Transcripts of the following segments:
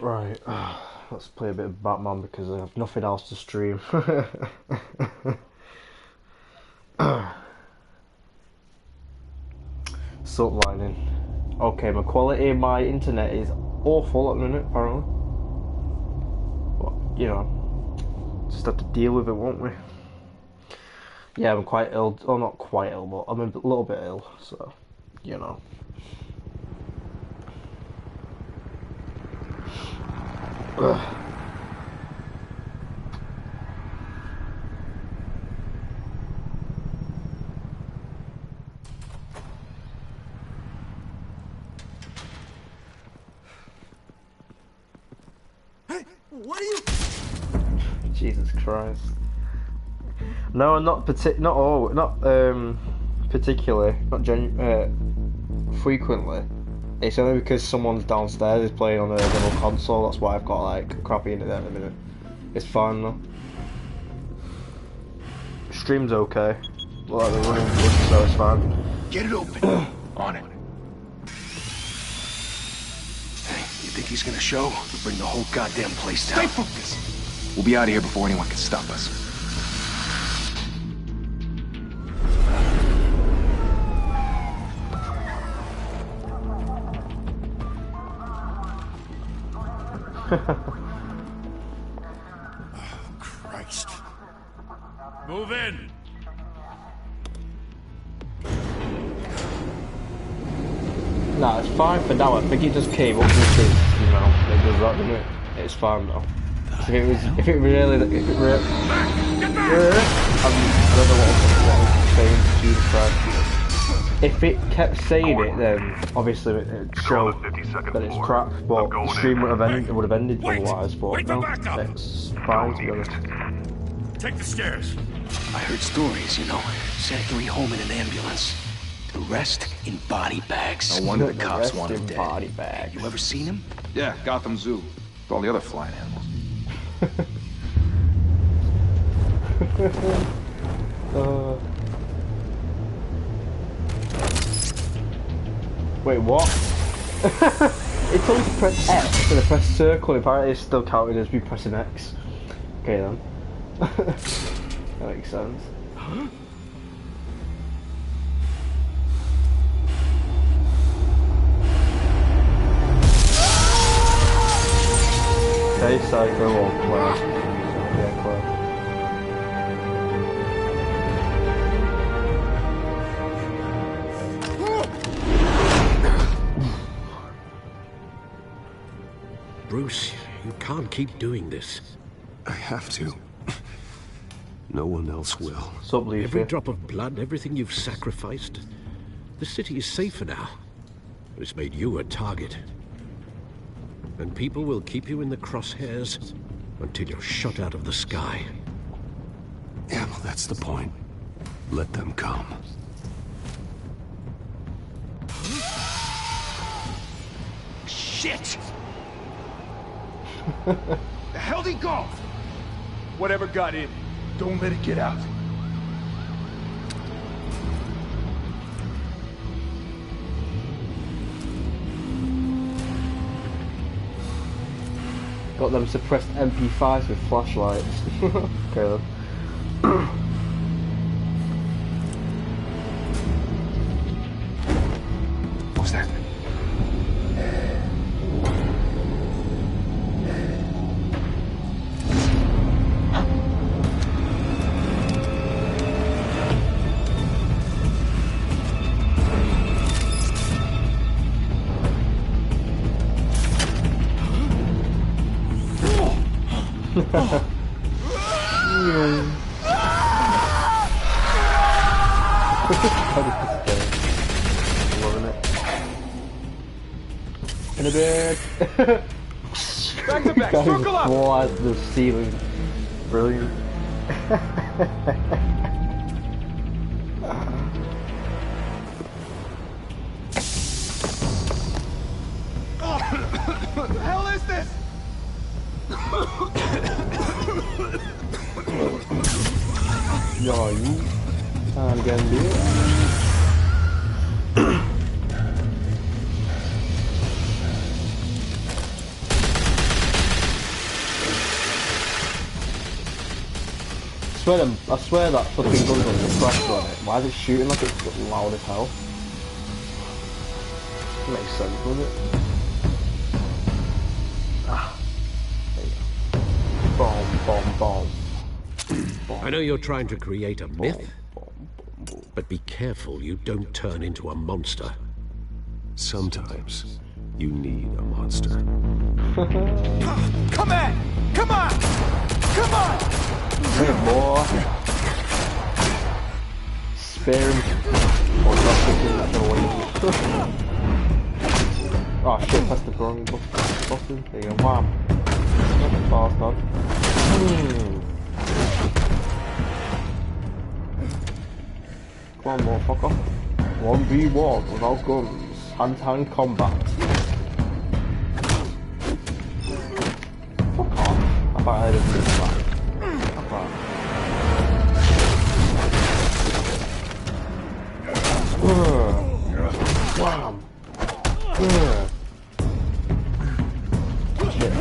Right, let's play a bit of Batman because I have nothing else to stream. Silk lining. Okay, my quality in my internet is awful at the minute, apparently. But, you know, just have to deal with it, won't we? Yeah, I'm quite ill. Oh, not quite ill, but I'm a little bit ill, so, you know. Ugh. Hey, what are you? Jesus Christ. No, not particularly, not frequently. It's only because someone's downstairs is playing on a little console. That's why I've got like crappy internet at the minute. It's fine though. Stream's okay. Like they're running good, so it's fine. Get it open. On it. Hey, you think he's gonna show? We'll bring the whole goddamn place down. Stay focused. We'll be out of here before anyone can stop us. Christ. Move in. Nah, it's fine for now. I think it just came up with it, you know. It does that, doesn't it? It's fine though. If it really, I don't know what I'm saying. Jesus Christ. If it kept saying it, then obviously it'd show that it's crap. But the stream would have ended otherwise. But no, it's fine to be honest. Take the stairs. I heard stories, you know. Sentry home in an ambulance. The rest in body bags. No wonder the cops want him dead. Body bag. You ever seen him? Yeah, Gotham Zoo. With all the other flying animals. Wait, what? It told me to press X and I pressed circle. Apparently, it's still counted as me pressing X. Okay then. That makes sense. Okay, Psycho or Claire. Yeah, Claire. Bruce, you can't keep doing this. I have to. No one else will. Sup, Leafy? Every drop of blood, everything you've sacrificed. The city is safer now. It's made you a target. And people will keep you in the crosshairs until you're shot out of the sky. Yeah, well, that's the point. Let them come. Shit! The hell'd he go? Whatever got in, don't let it get out. Got them suppressed MP5s with flashlights. Okay then. What's that? Loving it. In a bit. Back to back, circle up! Flies the ceiling. Brilliant. What the hell is this? Ja, you can't get do it. I swear that fucking gun's on the pressure on it. Why is it shooting like it's loud as hell? Makes sense, doesn't it? Ah, there you go. Bomb, bomb, bomb. I know you're trying to create a myth, but be careful you don't turn into a monster. Sometimes you need a monster. Come on! Come on! Come on! Hey, boy. Spare him. Or drop him in that doorway. Oh shit, that's the wrong button. There you go, wham. That's a fast dog. Come on, motherfucker. 1v1 without guns. Hand-to-hand combat. Fuck off. I thought I had a good back. Fuck off. Wham. Shit.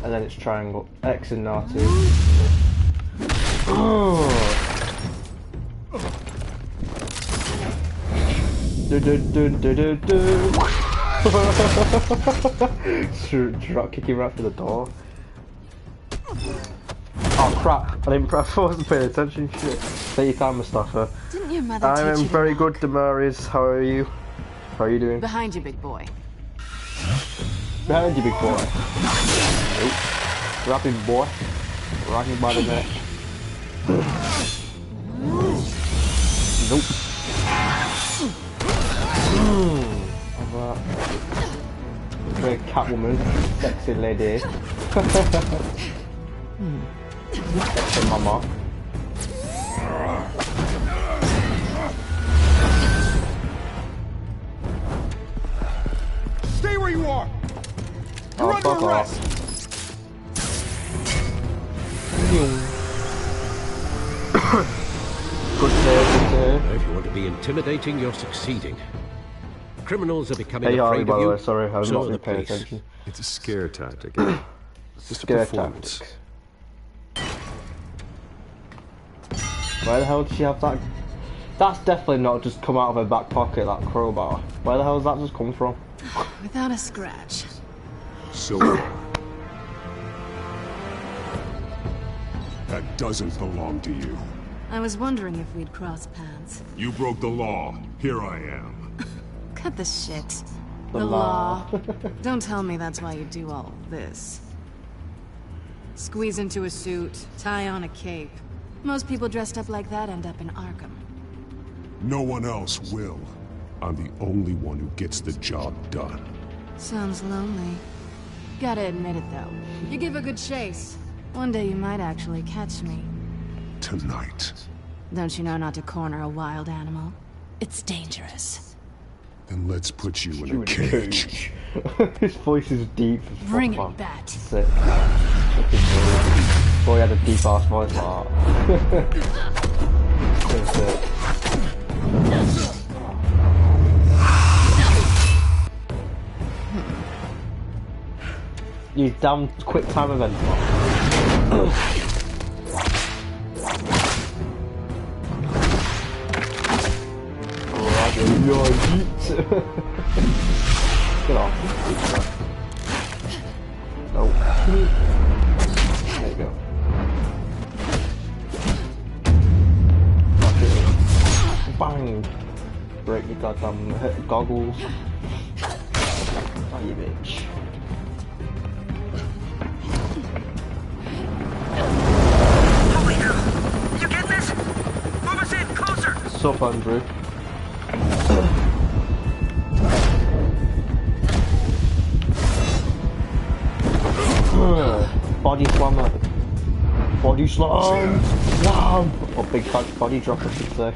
And then it's triangle. X and R2. Drop kicking right through the door. Oh crap! I wasn't paying attention. Shit. Take your time, Mustafa. Didn't your mother I teach am you to very knock? good, Damaris. How are you? How are you doing? Behind you, big boy. Behind you, big boy. Nope. Grab him, boy. Rock him by the neck. Nope. Very Catwoman, sexy lady. Sexy mama. Stay where you are! Oh, You're fuck under arrest! off. Good save, good save. If you want to be intimidating, you're succeeding. Criminals are becoming Hey, Harley, afraid by of the you. way, sorry, I've So not are been the paying police. attention. It's a scare tactic. Just a Scare performance. tactics. Where the hell did she have that? That's definitely not just come out of her back pocket, that crowbar. Where the hell has that just come from? Without a scratch. So far. That doesn't belong to you. I was wondering if we'd cross paths. You broke the law. Here I am. Cut the shit. The law. Don't tell me that's why you do all this. Squeeze into a suit, tie on a cape. Most people dressed up like that end up in Arkham. No one else will. I'm the only one who gets the job done. Sounds lonely. Gotta admit it though. You give a good chase. One day you might actually catch me. Tonight. Don't you know not to corner a wild animal? It's dangerous. Then let's put you in a cage. His voice is deep as fuck, Bring man. it, Bat. Sick. Fucking brilliant. Boy had a deep ass voice like that. So sick. You damn quick time event. Get off. No. There you go. Bang! Break your goddamn goggles. Oh, you bitch. Holy hell! You get this? Move us in, closer! Sup, Andrew? Body slammer. Body slam! Wow! Or big fat body drop, I should say.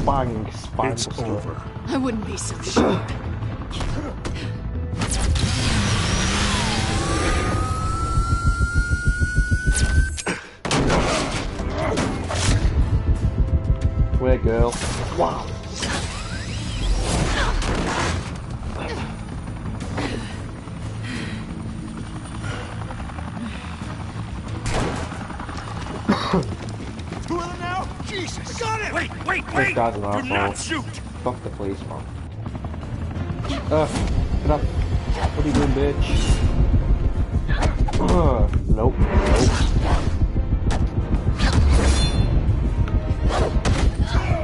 Bang! Spine It's buster. over. I wouldn't be so sure. Where, girl? Wow! Two of them now? Jesus! Got it! Wait! This guy's an Do asshole. not shoot! Fuck the police, man. Get up. What are you doing, bitch? Nope.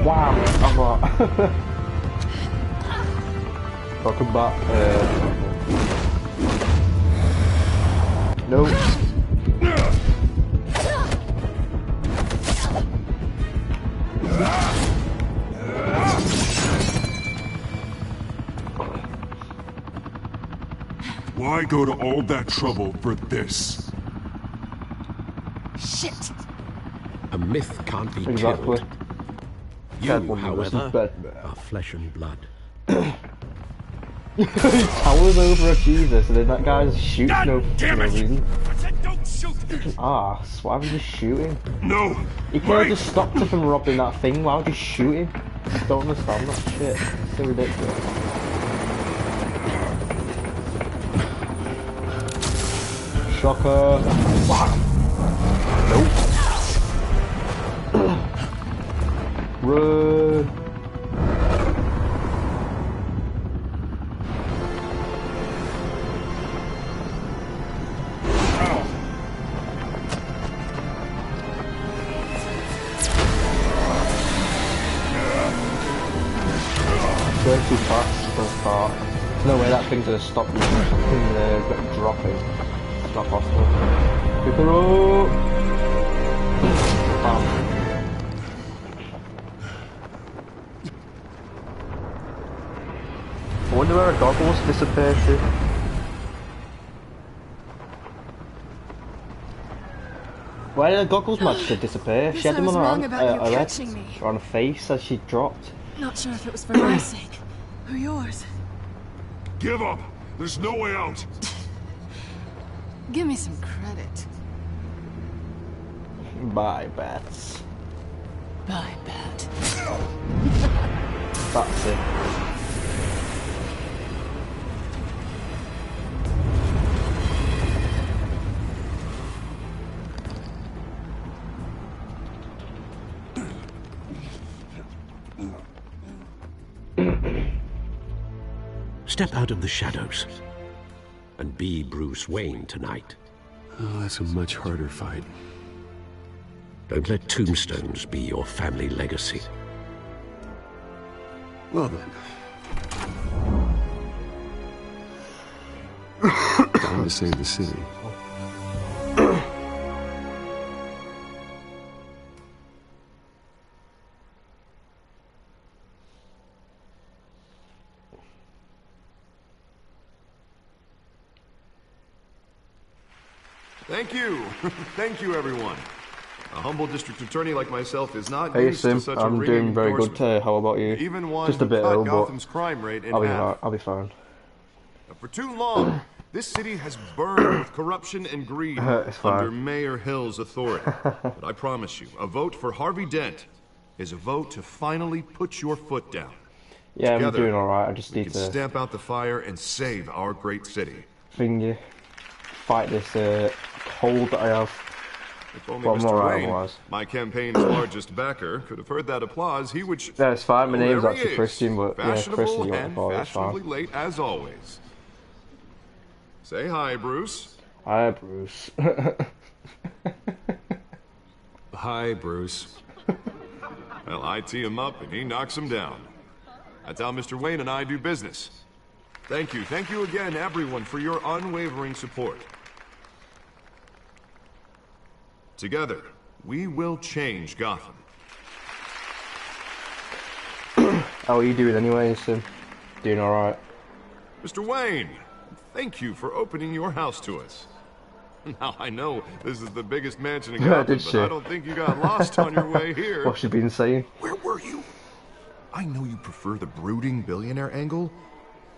Wow, I'm not. Welcome back. Nope. Why go to all that trouble for this? Shit! A myth can't be Exactly. killed. You, Catwoman was however, Batman. are flesh and blood. He towers over at Jesus and then that guy's shooting God no damn it! reason. I said don't shoot! Arse, why would you shoot him? No! He could have just stopped her from robbing that thing, why would you shoot him? I don't understand that shit. It's so ridiculous. Shocker. Wow. Nope. Run. Going too fast for a start. There's no way that thing's gonna stop you from dropping. It's not possible. Pick her up! Bam. I wonder where her goggles disappeared to. Why did her goggles match to disappear? She had them on her hand, her head, or on her face as she dropped. Not sure if it was for my sake or yours. Give up! There's no way out! Give me some credit. Bye, bats. Bye, Bat. That's it. Step out of the shadows and be Bruce Wayne tonight. Oh, that's a much harder fight. Don't let tombstones be your family legacy. Well then. Time to save the city. Thank you. Thank you, everyone. A humble district attorney like myself is not Hey used Sim, to such a I'm ringing doing very good endorsement. today. How about you? Even one Just a who bit cut ill, but Gotham's crime rate in half. I'll be fine. For too long, this city has burned with corruption and greed It's fine. under Mayor Hill's authority. But I promise you, a vote for Harvey Dent is a vote to finally put your foot down. Yeah, Together, I'm doing alright. I just we need can to stamp out the fire and save our great city. fight this cold that I have. If only Well, I'm Mr. alright Wayne, otherwise. my campaign's largest backer, could have heard that applause, he would... Yeah, it's fine. My Oh, name's there he actually is. Christian, but yeah, Fashionable Christian, you got and the call. It's fashionably fine. late as always. Say hi, Bruce. Hi, Bruce. Hi, Bruce. Well, I tee him up and he knocks him down. That's how Mr. Wayne and I do business. Thank you again, everyone, for your unwavering support. Together, we will change Gotham. How are you doing anyway, Sim? Doing alright. Mr. Wayne, thank you for opening your house to us. Now, I know this is the biggest mansion in Yeah, Gotham, did but she? I don't think you got lost on your way here. What's she been saying? Where were you? I know you prefer the brooding billionaire angle,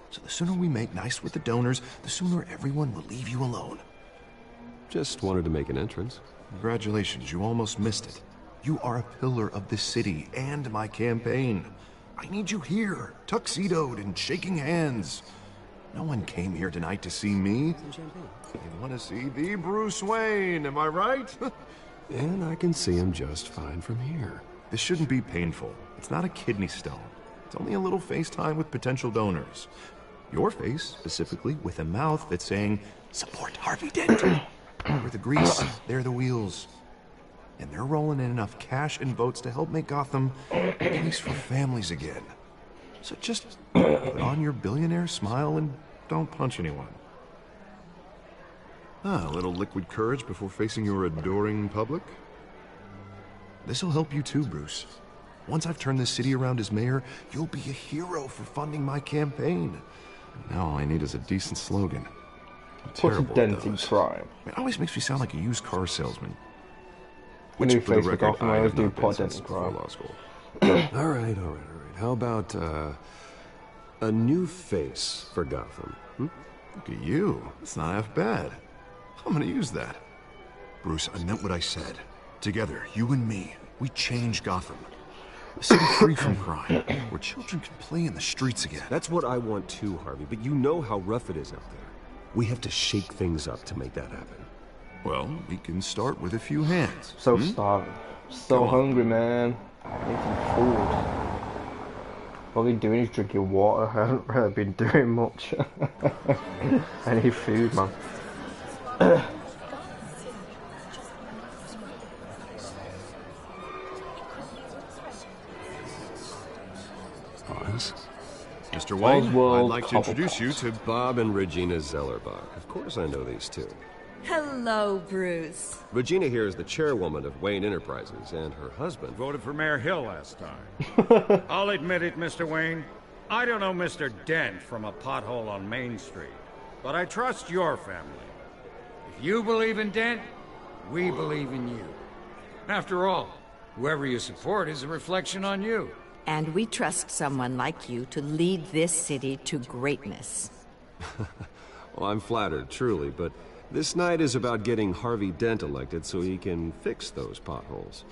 so the sooner we make nice with the donors, the sooner everyone will leave you alone. Just wanted to make an entrance. Congratulations, you almost missed it. You are a pillar of this city and my campaign. I need you here, tuxedoed and shaking hands. No one came here tonight to see me. They want to see the Bruce Wayne, am I right? And I can see him just fine from here. This shouldn't be painful. It's not a kidney stone. It's only a little FaceTime with potential donors. Your face, specifically, with a mouth that's saying, support Harvey Dent. We're the grease, they're the wheels. And they're rolling in enough cash and votes to help make Gotham a place for families again. So just put on your billionaire smile and don't punch anyone. A little liquid courage before facing your adoring public. This'll help you too, Bruce. Once I've turned this city around as mayor, you'll be a hero for funding my campaign. Now all I need is a decent slogan. What's a dent in crime? It always makes me sound like a used car salesman. Which, New for the face record, Gotham, I I always have do not been pot since dent in before crime. law school. All right. How about, a new face for Gotham? Look at you. It's not half bad. I'm gonna use that. Bruce, I meant what I said. Together, you and me, we change Gotham. A city free from crime, where children can play in the streets again. That's what I want too, Harvey, but you know how rough it is out there. We have to shake things up to make that happen. Well, we can start with a few hands. So starving. So hungry, man. I need some food. All I'm doing is drinking water. I haven't really been doing much. I need food, man. Mr. Wayne, Oswald I'd like to introduce you to Bob and Regina Zellerbach. Of course I know these two. Hello, Bruce. Regina here is the chairwoman of Wayne Enterprises, and her husband voted for Mayor Hill last time. I'll admit it, Mr. Wayne. I don't know Mr. Dent from a pothole on Main Street, but I trust your family. If you believe in Dent, we believe in you. After all, whoever you support is a reflection on you. And we trust someone like you to lead this city to greatness. Well, I'm flattered, truly, but this night is about getting Harvey Dent elected so he can fix those potholes.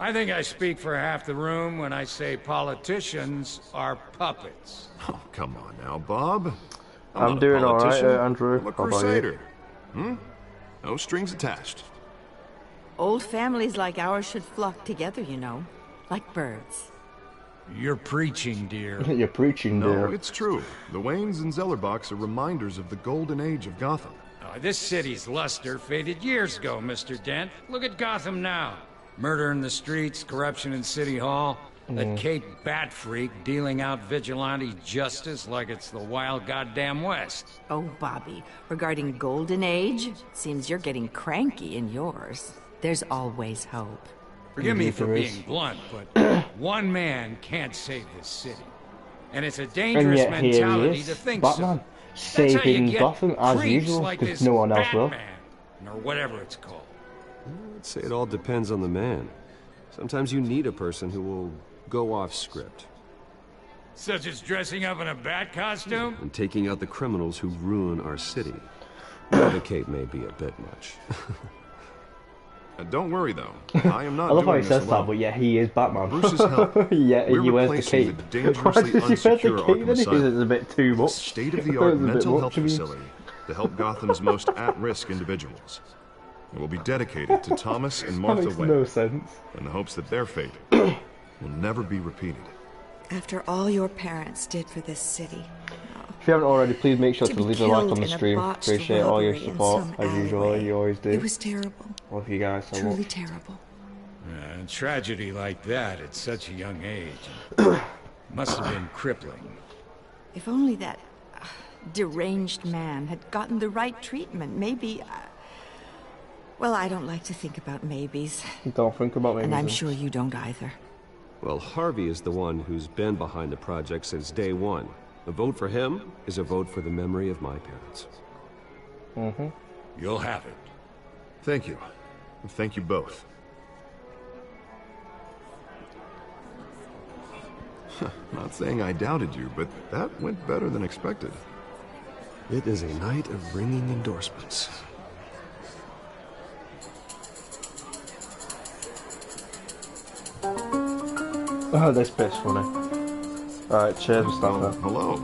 I think I speak for half the room when I say politicians are puppets. Oh, come on now, Bob. I'm doing alright, Andrew. I'm a crusader. No strings attached. Old families like ours should flock together, you know. Like birds. You're preaching, dear. You're preaching, dear. No, it's true. The Waynes and Zellerbachs are reminders of the golden age of Gotham. This city's luster faded years ago, Mr. Dent. Look at Gotham now. Murder in the streets, corruption in City Hall, that Kate Bat Freak dealing out vigilante justice like it's the wild goddamn West. Oh, Bobby, regarding Golden Age, seems you're getting cranky in yours. There's always hope. Forgive me for being blunt, but one man can't save this city. And it's a dangerous mentality to think Batman. So. Saving Gotham as usual, because no one else will. Or whatever it's called. I'd say it all depends on the man. Sometimes you need a person who will go off script. Such as dressing up in a bat costume? And taking out the criminals who ruin our city. The Kate may be a bit much. Don't worry, though. I am not I love how he doing says this that, alone. but yeah, he is Batman. Bruce's help. Yeah, We're he wears the replacing cape. the dangerously Why does he wear the unsecure cape then? Arkham Asylum. It's a bit too much. State-of-the-art It's a bit mental much, health I mean. facility to help Gotham's most at-risk individuals. It will be dedicated to Thomas and That Martha makes Wayne, no sense. in the hopes that their fate will never be repeated. After all your parents did for this city. If you haven't already, please make sure to be leave a like on killed the in a stream. botched Appreciate all your robbery in support, some as usual. alleyway. You always do. It was terrible. Love you guys so Truly much. terrible. A tragedy like that at such a young age must have been crippling. If only that deranged man had gotten the right treatment, maybe... well, I don't like to think about maybes. Don't think about maybes. And I'm sure you don't either. Well, Harvey is the one who's been behind the project since day one. A vote for him is a vote for the memory of my parents. You'll have it. Thank you. And thank you both. Not saying I doubted you, but that went better than expected. It is a night of ringing endorsements. Oh, this bit's funny. Alright, cheers, Mustafa. Hello.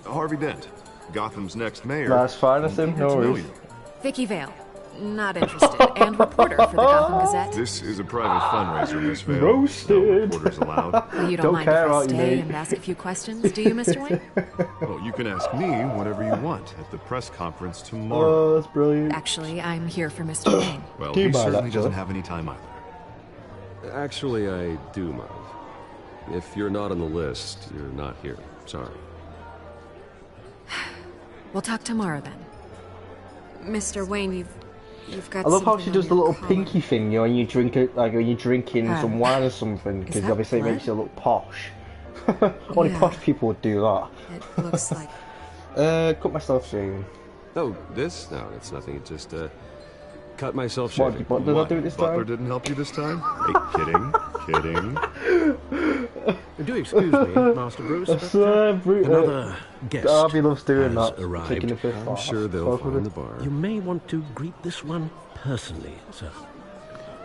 Harvey Dent, Gotham's next mayor. That's fine, that's him. No Here to know worries. you. Vicky Vale. not interested, and reporter for the Gotham Gazette. This is a private fundraiser, Miss Vale. Roasted. No reporters allowed. Well, you don't mind if I stay and ask a few questions, do you, Mr. Wayne? Well, you can ask me whatever you want at the press conference tomorrow. Oh, that's brilliant. Actually, I'm here for Mr. Wayne. Well, he certainly doesn't have any time either. Actually, I do mind. If you're not on the list, you're not here. Sorry. We'll talk tomorrow then. Mr. Wayne, you've got. I love how she something does on the your little collar. pinky thing, you know, when you drink it, like when you're drinking some wine or something, because that obviously it blood? makes you look posh. Only Yeah. posh people would do that. It looks like. Cut myself shaving. Oh, this? No, it's nothing. It just, cut myself What, shaving. what did I do this Butler time? didn't help you this time? Hey, kidding. Do excuse me, Master Bruce, but another guest Darby loves doing has that. arrived. Taking the piss. I'm sure they'll find the bar. You may want to greet this one personally, sir.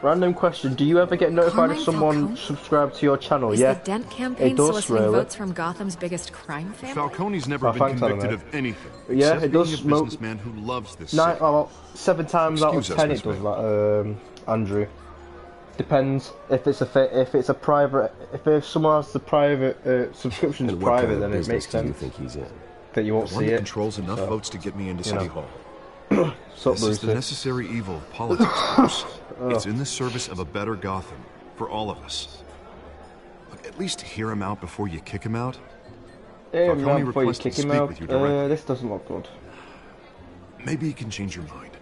Random question: do you ever get notified if Carmine someone Falcone? subscribed to your channel? Is Yeah, the Dent campaign it does, soliciting really. votes from Gotham's biggest crime family? Falcone's never Oh, been thanks, convicted Alan, of anything. Yeah, except it does being a smoke- businessman who loves this Nine, city. well, 7 times out of Excuse us, 10 Miss it does Vale. that. Andrew, depends if it's a private. If someone has the private subscription to And what kind private, of then it business makes do you sense think he's in? that you won't The one see that it. controls enough So, votes to get me into you City know. Hall. Sup, This is the Brucey? necessary evil of politics, Bruce. It's in the service of a better Gotham, for all of us. Look, at least hear him out before you kick him out. Hey, Falcone man, before you requested kick to him speak out, with you directly. this doesn't look good. Maybe he can change your mind.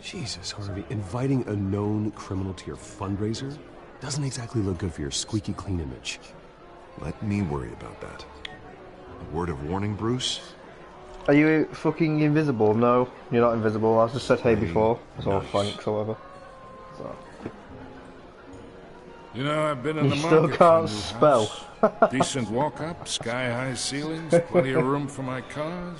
Jesus, Harvey, inviting a known criminal to your fundraiser doesn't exactly look good for your squeaky clean image. Let me worry about that. A word of warning, Bruce? Are you fucking invisible? No, you're not invisible. I just said hey before, so nice. thanks, however. So. You know, I've been in You the still market can't for a new spell. house. Decent walk-up, sky-high ceilings, plenty of room for my cars.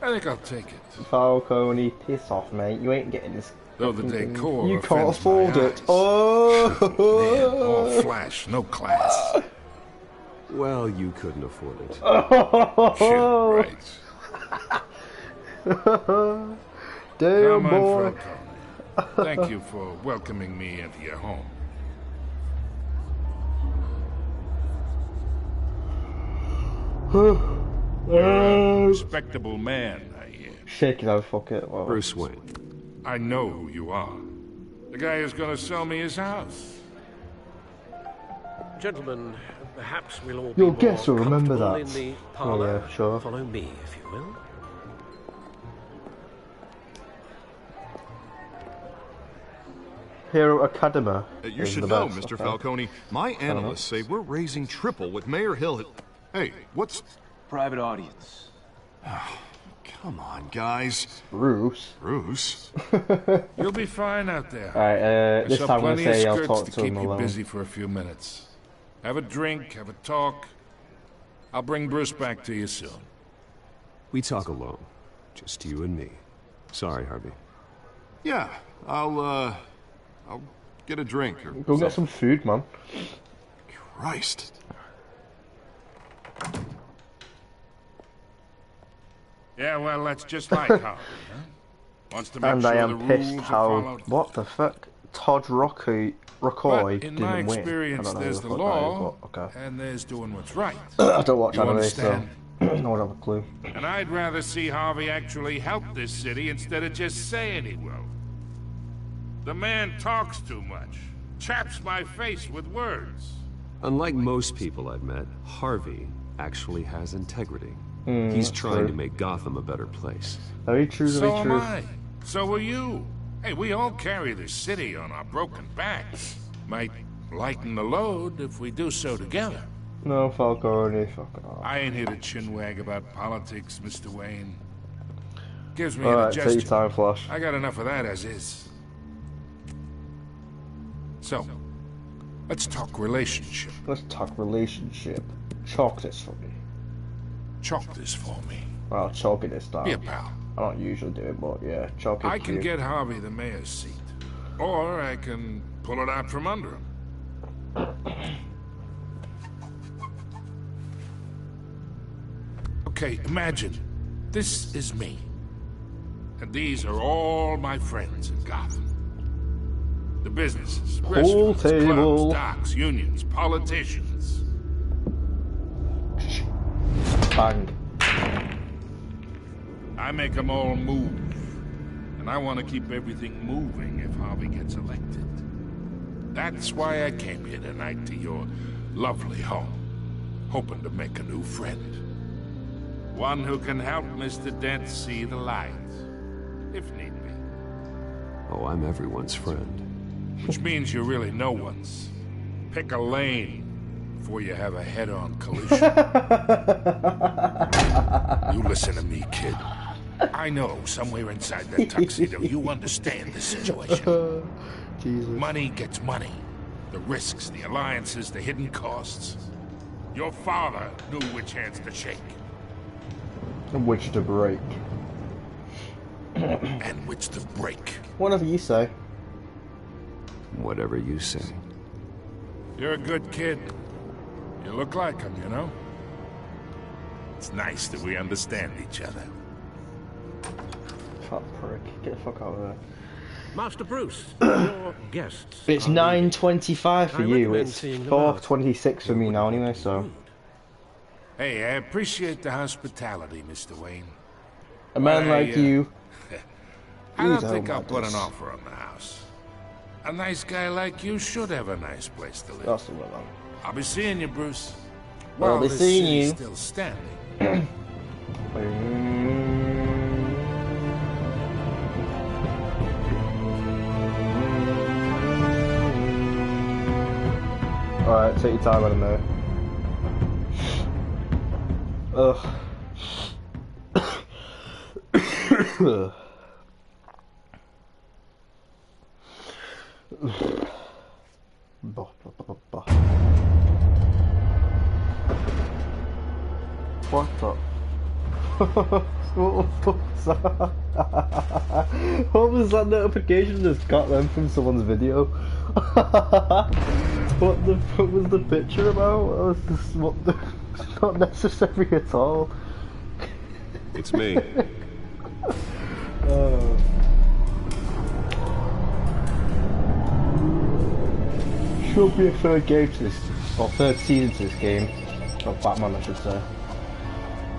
I think I'll take it. Falcone, piss off, mate. You ain't getting this. Though the fucking thing. decor You can't offends my afford it. eyes. Oh! Man, all flash, no class. Well, you couldn't afford it. Oh! Shit, right. Damn, Carmine boy. Falcone, thank you for welcoming me into your home. You're a respectable man, I hear. Shake it out, fuck it. Well, Bruce Wayne. I know who you are. The guy who's gonna sell me his house. Gentlemen, perhaps we'll all Your be guests more will remember comfortable that. in the parlor. Oh, yeah, sure. Follow me, if you will. Hero Academy. You is should the know, best, Mr. okay? Falcone. My analysts say we're raising triple with Mayor Hill. Hey, what's... Private audience. Come on, guys. Bruce. Bruce? You'll be fine out there. Alright, I this saw time I'm gonna plenty of say I'll skirts talk to to keep him you alone. busy for a few minutes. Have a drink, have a talk. I'll bring Bruce back to you soon. We talk alone. Just you and me. Sorry, Harvey. Yeah, I'll get a drink or Go get some food, man. Christ. Yeah, well, that's just like Harvey, huh? Wants to make And sure I the am rules pissed are how... followed. What the fuck? Todd Rockey But didn't in my win. I experience, don't know there's who the fuck that is, law, but okay. and there's doing what's right. I don't watch You anime, understand? so I don't have a clue. And I'd rather see Harvey actually help this city instead of just saying he will. The man talks too much. Chaps my face with words. Unlike most people I've met, Harvey actually has integrity. Mm, He's that's trying true. to make Gotham a better place. Very true, So very am true. I. So are you. Hey, we all carry this city on our broken backs. Might lighten the load if we do so together. No, Falcone, fuck off. I ain't here to chinwag about politics, Mr. Wayne. Gives me Alright, take your indigestion. time, Flash. I got enough of that as is. So, let's talk relationship. Let's talk relationship. Chalk this for me. Chalk this for me. Well, chalk it this time. Yeah, pal. I don't usually do it, but yeah, chalk it I to can you. get Harvey the mayor's seat. Or I can pull it out from under him. Okay, imagine. This is me. And these are all my friends in Gotham. The businesses, Pool restaurants, table. clubs, docks, unions, politicians. Bang. I make them all move. And I want to keep everything moving if Harvey gets elected. That's why I came here tonight to your lovely home, hoping to make a new friend. One who can help Mr. Dent see the light, if need be. Oh, I'm everyone's friend. Which means you're really no one's. Pick a lane before you have a head-on collision. You listen to me, kid. I know somewhere inside that tuxedo you understand the situation. Jesus. Money gets money. The risks, the alliances, the hidden costs. Your father knew which hands to shake. And which to break. And which to break. Whatever you say. Whatever you say. You're a good kid. You look like him, you know? It's nice that we understand each other. Fat prick. Get the fuck out of there. Master Bruce, your guests. It's 9:25 for I you. recommend It's seeing them out. 4:26 for me now anyway, so. Hey, I appreciate the hospitality, Mr. Wayne. A man like you. I don't Please think don't I'll mind put this. an offer on the house. A nice guy like you should have a nice place to live. That's the one. I'll be seeing you, Bruce. I'll Well, be this seeing city's you. still standing. Alright, take your time, I don't know. Ugh. What the? What the fuck's that? What was that notification just got them from someone's video? What the fuck was the picture about? What was this, what the, it's not necessary at all. It's me. Should be a third game to this, or third season to this game. Or Batman, I should say.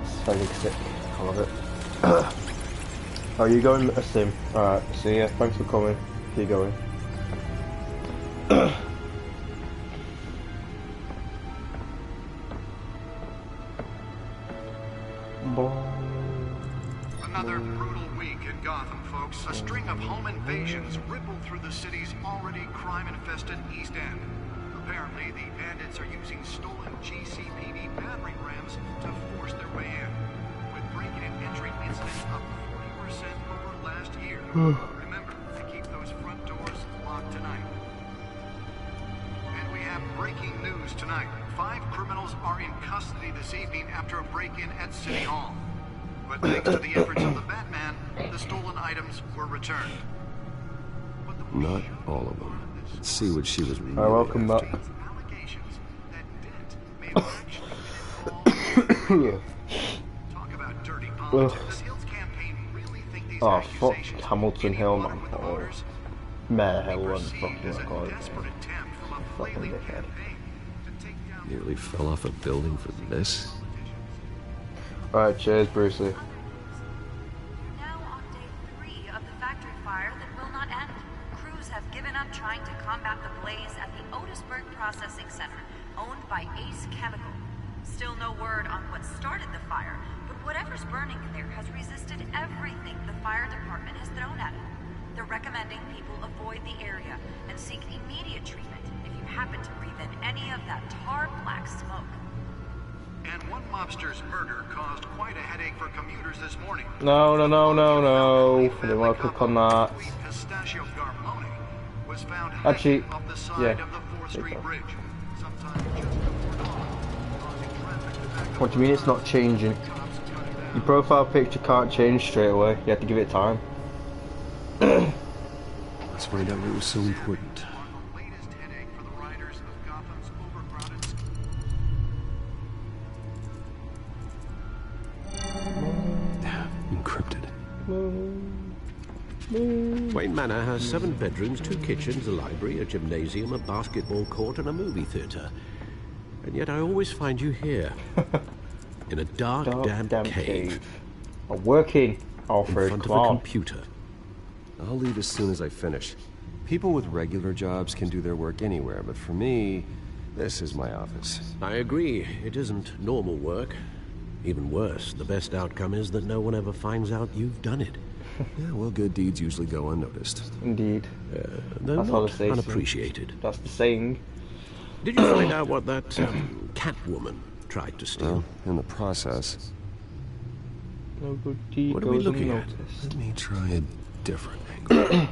It's very sick. I love it. Are you going a sim? Alright, see ya. Thanks for coming. Keep going. Another brutal week in Gotham, folks. A string of home invasions rippled through the city's already crime-infested East End. Apparently, the bandits are using stolen GCPD battering rams to force their way in, with breaking and entering incidents up 40% over last year. Remember to keep those front doors locked tonight. And we have breaking news tonight. 5 criminals are in custody this evening after a break-in at City Hall. But thanks to the efforts of the Batman, the stolen items were returned. Not all of them. Let's see what she was really welcome back. Oh fuck Hamilton Hill, man. Oh. Mayor Hill, what the fuck do I call it? Fucking dickhead. Nearly fell off a building for this. Alright, cheers, Brucey. Now on day 3 of the factory fire that will not end. Crews have given up trying to combat the blaze at the Otisburg Processing Center, owned by Ace Chemical. Still no word on what started the fire, but whatever's burning in there has resisted everything the fire department has thrown at it. They're recommending people avoid the area and seek immediate treatment if you happen to breathe in any of that tar black smoke. And one mobster's murder caused quite a headache for commuters this morning. No. I didn't want to click on that. Pistachio Garmone was found Actually, hanging off the side yeah. of the 4th Street Bridge. Sometime just before dawn, causing traffic to back up. What do you mean it's not changing? Your profile picture can't change straight away. You have to give it time. Let's find out what was so important. Encrypted. Wayne Manor has 7 bedrooms, 2 kitchens, a library, a gymnasium, a basketball court, and a movie theater. And yet I always find you here. In a dark, damp cave. Working, Alfred. In front of a computer. I'll leave as soon as I finish. People with regular jobs can do their work anywhere, but for me, this is my office. I agree. It isn't normal work. Even worse, the best outcome is that no one ever finds out you've done it. Yeah, well, good deeds usually go unnoticed. Indeed. They're That's not unappreciated. That's the saying. Did you find out what that Catwoman tried to steal? Well, in the process. No good deed What are we goes looking at? unnoticed. Let me try a different angle.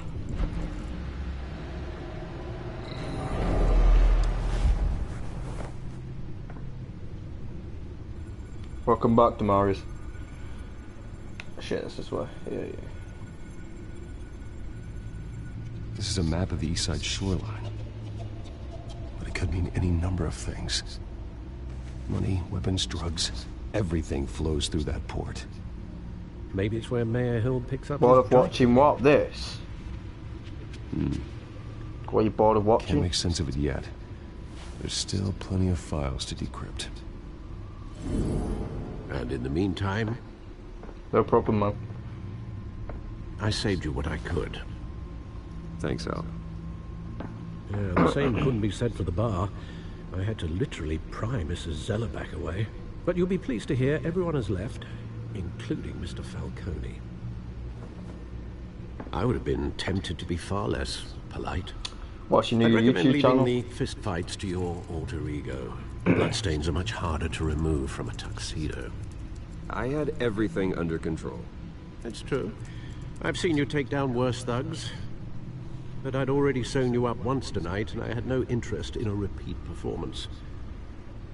Welcome back, Damaris. Shit, that's this way. Yeah. This is a map of the East Side shoreline. But it could mean any number of things. Money, weapons, drugs. Everything flows through that port. Maybe it's where Mayor Hill picks up Bored his of watching what? This? What are you bored of watching? Can't make sense of it yet. There's still plenty of files to decrypt. And in the meantime... No problem, man. I saved you what I could. Thanks, Al. Yeah, the same couldn't be said for the bar. I had to literally pry Mrs. Zellerback away. But you'll be pleased to hear everyone has left, including Mr. Falcone. I would have been tempted to be far less polite. What's your new I'd recommend YouTube channel? leaving the fistfights to your alter ego. Bloodstains are much harder to remove from a tuxedo. I had everything under control. That's true. I've seen you take down worse thugs. But I'd already sewn you up once tonight, and I had no interest in a repeat performance.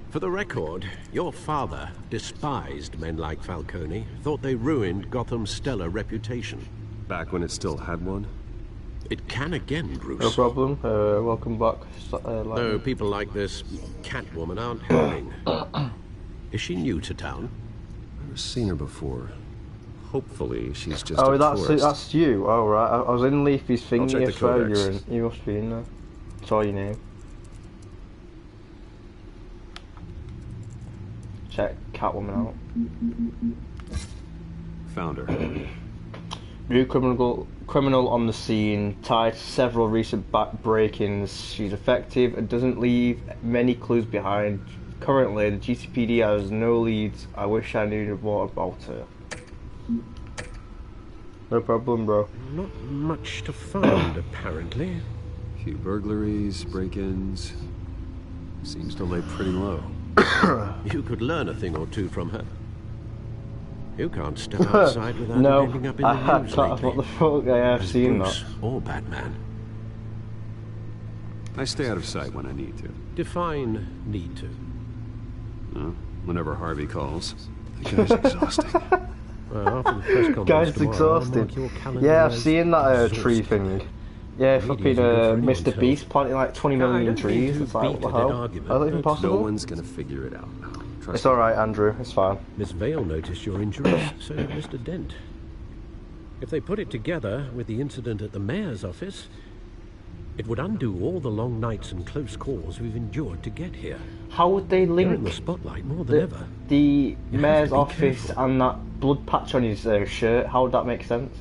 For the record, your father despised men like Falcone, thought they ruined Gotham's stellar reputation. Back when it still had one? It can again, Bruce. No problem. Welcome back. No, people like this Catwoman aren't helping. Is she new to town? I've seen her before. Hopefully, she's just oh, a tourist. that's you. Oh, right. I was in Leafy's thing I'll check the yesterday. codex. You must be in there. Saw your name. Check Catwoman out. Found her. New criminal on the scene, tied to several recent break-ins. She's effective and doesn't leave many clues behind. Currently, the GCPD has no leads. I wish I knew more about her. No problem, bro. Not much to find, apparently. Few burglaries, break-ins. Seems to lay pretty low. You could learn a thing or two from her. You can't step outside without no, ending up in the news lately. What the fuck? I have seen Bruce that. Or Batman. I stay out of sight when I need to. Define need to. Whenever Harvey calls. The guy's exhausting. Well, after the press conference Guy's tomorrow, exhausted. I'll mark your calendar Yeah, I've as seen that exhausting. tree thing. Yeah, Media's fucking good for anyone Mr. to Beast planting like 20 I million don't mean trees. to It's like, what beat the a dead hell? argument, Is that even but possible? No one's gonna figure it out. Trust It's me. alright, Andrew. It's fine. Miss Vale noticed your injuries, so did Mr. Dent. If they put it together with the incident at the mayor's office, it would undo all the long nights and close calls we've endured to get here. How would they You're in the link spotlight more than ever. the mayor's be office careful. and that blood patch on his shirt? How would that make sense?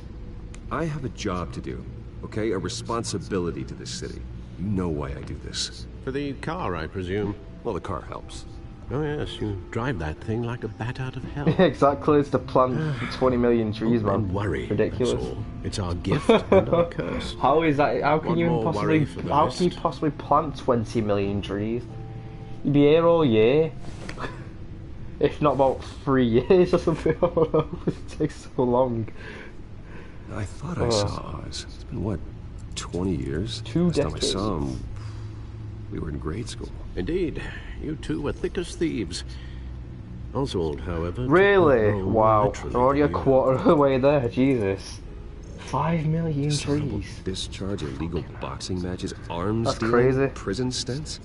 I have a job to do, okay? A responsibility to this city. You know why I do this. For the car, I presume. Well, the car helps. Oh yes, you drive that thing like a bat out of hell. Exactly, it's to plant 20 million trees, man. Don't worry. Ridiculous. That's all. It's our gift and our curse. How is that? How can One you more possibly? worry for the How rest. can you possibly plant 20 million trees? You'd be here all year, if not about 3 years or something. I don't know. It takes so long. I thought I saw Oz. It's been, what, 20 years? 2 Last time I decades. saw him, we were in grade school. Indeed, you two were thick as thieves. Oswald, however... took Really? that role Wow. literally. We're already a quarter of the way there. Jesus. 5 million Dishonorable trees. discharge, illegal boxing matches, arms That's dealing, crazy. prison stints.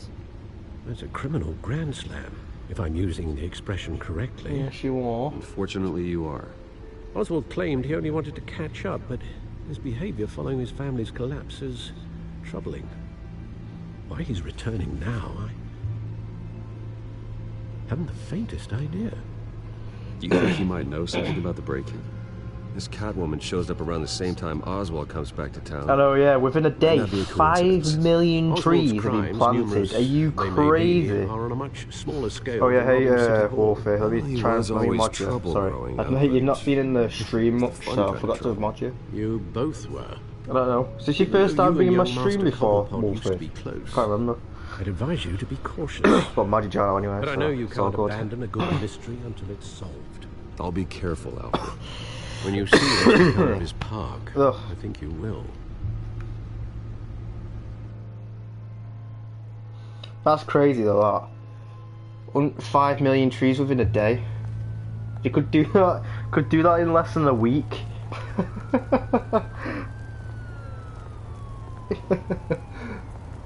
That's a criminal grand slam, if I'm using the expression correctly. Yes, you are. Unfortunately, you are. Oswald claimed he only wanted to catch up, but His behavior following his family's collapse is troubling. Why he's returning now, I haven't the faintest idea. Do you think he might know something about the break-in? This Catwoman shows up around the same time Oswald comes back to town. I know, yeah. Within a day, That'd be a 5 million Oswald's trees have crimes, been planted. numerous Are you they may be, crazy? are on a much smaller scale. Oh yeah, than hey, Gotham City Hall. Warfare. Let me He try and was mod always you. trouble Sorry, growing I up, know you've but not been in the stream much, fun so I kind of forgot to mod you. You both were. I don't know. Is this your first You time and being in my young stream Master before, Cobblepot used to Wolfie? be close. Can't remember. I'd advise you to be cautious. Well, Magic Jar anyway. But I so know you it's all can't good. abandon a good mystery until it's solved. I'll be careful, Alfred. When you see what's become of his park, Ugh. I think you will. That's crazy though. That 5 million trees within a day. You could do that. Could do that in less than a week.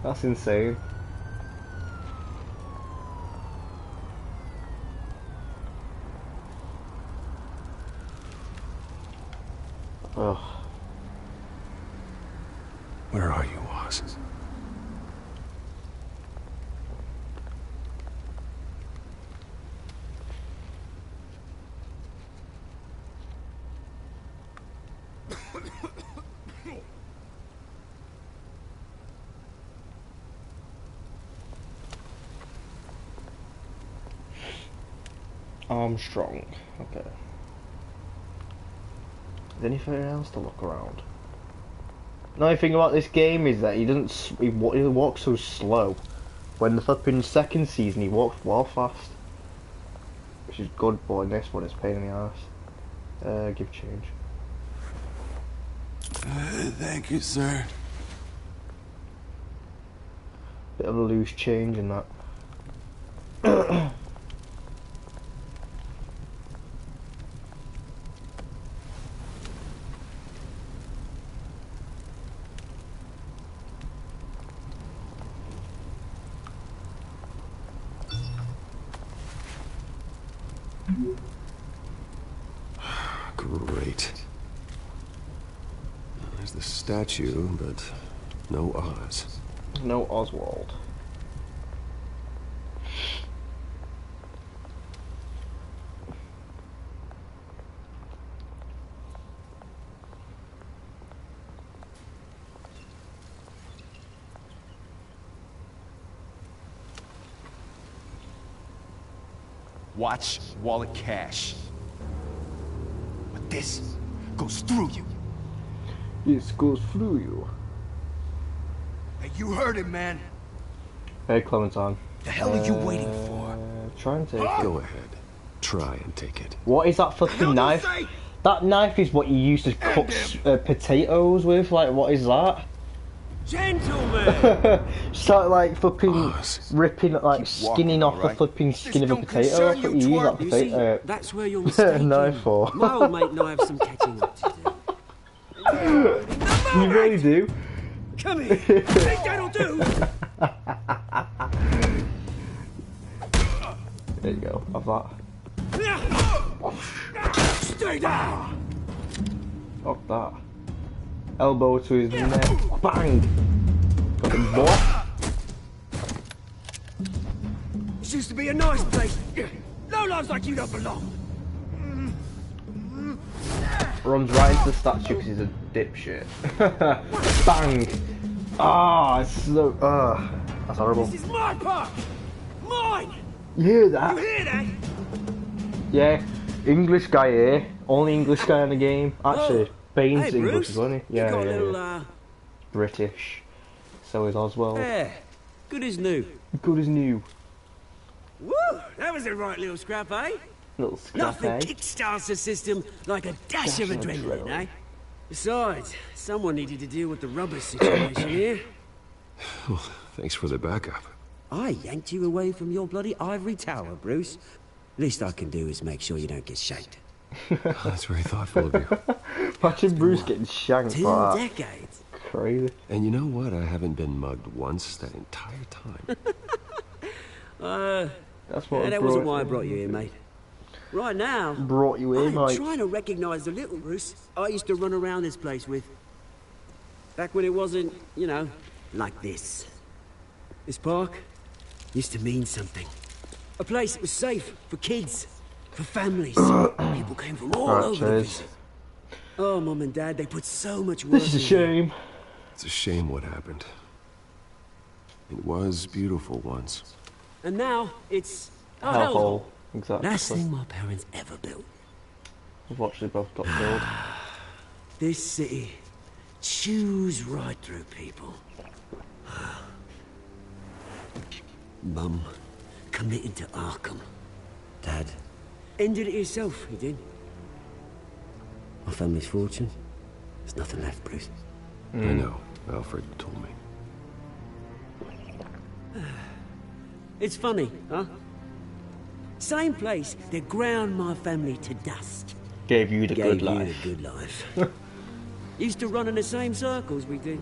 That's insane. Ugh. Where are you, Oz? Armstrong. Okay. Is there anything else to look around? The only thing about this game is that he doesn't. He walks so slow. When the flipping second season, he walks well fast, which is good. But in this one, it's a pain in the ass. Give change. Thank you, sir. Bit of a loose change in that. Great. There's the statue, but no Oz. No Oswald. Watch wallet cash. But this goes through you. This goes through you. Hey, you heard it, man. Hey, Clementine. The hell are you waiting for? Try and take it. Go ahead. Try and take it. What is that flipping knife? That knife is what you use to cut potatoes with. Like, what is that? Gentlemen! Start like flipping ripping, like skinning off the flipping skin of a potato. That's what you use that potato. That's where you're mistaken. Knife for. My old mate and I have some catching up to do. You really do. Come here. Think that'll do? There you go. Have that. Stay down. Fuck that. Elbow to his neck. Bang! Got him, boy. This used to be a nice place. No lives like you don't belong. Runs right into the statue because he's a dipshit. Bang! Ah, it's so. That's horrible. This is my park. Mine. You hear that? You hear that? Yeah. English guy here. Only English guy in the game. Actually, Bane's Hey, English Bruce. as well, isn't he? You Yeah, got a yeah, little, yeah. British. So is Oswald. Yeah. Good as new. Good as new. Woo! That was a right little scrap, eh? Little scrap, Nothing eh? kickstarts the system like a dash of adrenaline, eh? Besides, someone needed to deal with the rubber situation here. Well, thanks for the backup. I yanked you away from your bloody ivory tower, Bruce. Least I can do is make sure you don't get shanked. That's very thoughtful of you. Imagine Bruce getting shanked 2 for that. decades. Crazy. And you know what? I haven't been mugged once that entire time. That's what that wasn't why I brought you here, mate. Right now, Brought you in, I'm mate. trying to recognize the little Bruce I used to run around this place with. Back when it wasn't, you know, like this. This park used to mean something. A place that was safe for kids, for families. People came from all over the visit. Oh, Mum and Dad, they put so much work. This is a shame. It's a shame what happened. It was beautiful once. And now it's a hellhole. Exactly. Last thing my parents ever built. Unfortunately, both got killed. This city chews right through people. Mum committed to Arkham. Dad ended it himself, he did. My family's fortune. There's nothing left, Bruce. I know. Alfred told me. It's funny, huh? Same place that ground my family to dust. Gave you the good life. Gave you the good life. Used to run in the same circles we did.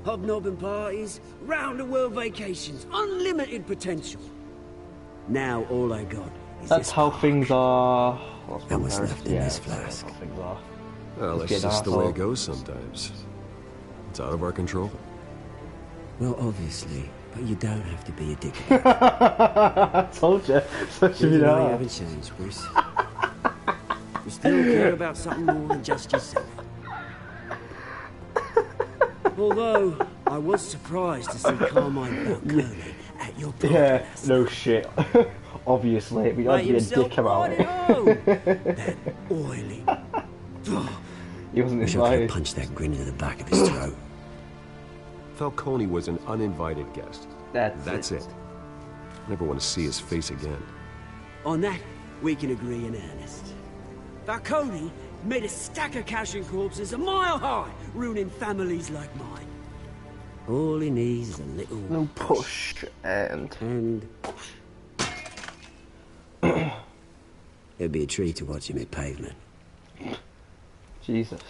Hobnobbing parties, round-the-world vacations, unlimited potential. Now all I got is That's how things are. And what's left in this flask. That's how things are. Well, that's just the way it goes sometimes. It's out of our control. Well, obviously, but you don't have to be a dick. I told you. Such a You haven't changed, Bruce. You still care about something more than just yourself. Although, I was surprised to see Carmine Falcone at your party. Yeah, no shit. Obviously, we had to be a dick about it. That oily. He wasn't Wish I could punch that grin into the back of his throat. Falcone was an uninvited guest. That's it. Never want to see his face again. On that, we can agree in earnest. Falcone made a stack of cash and corpses a mile high, ruining families like mine. All he needs is a little push and it'd be a treat to watch him hit pavement. Jesus.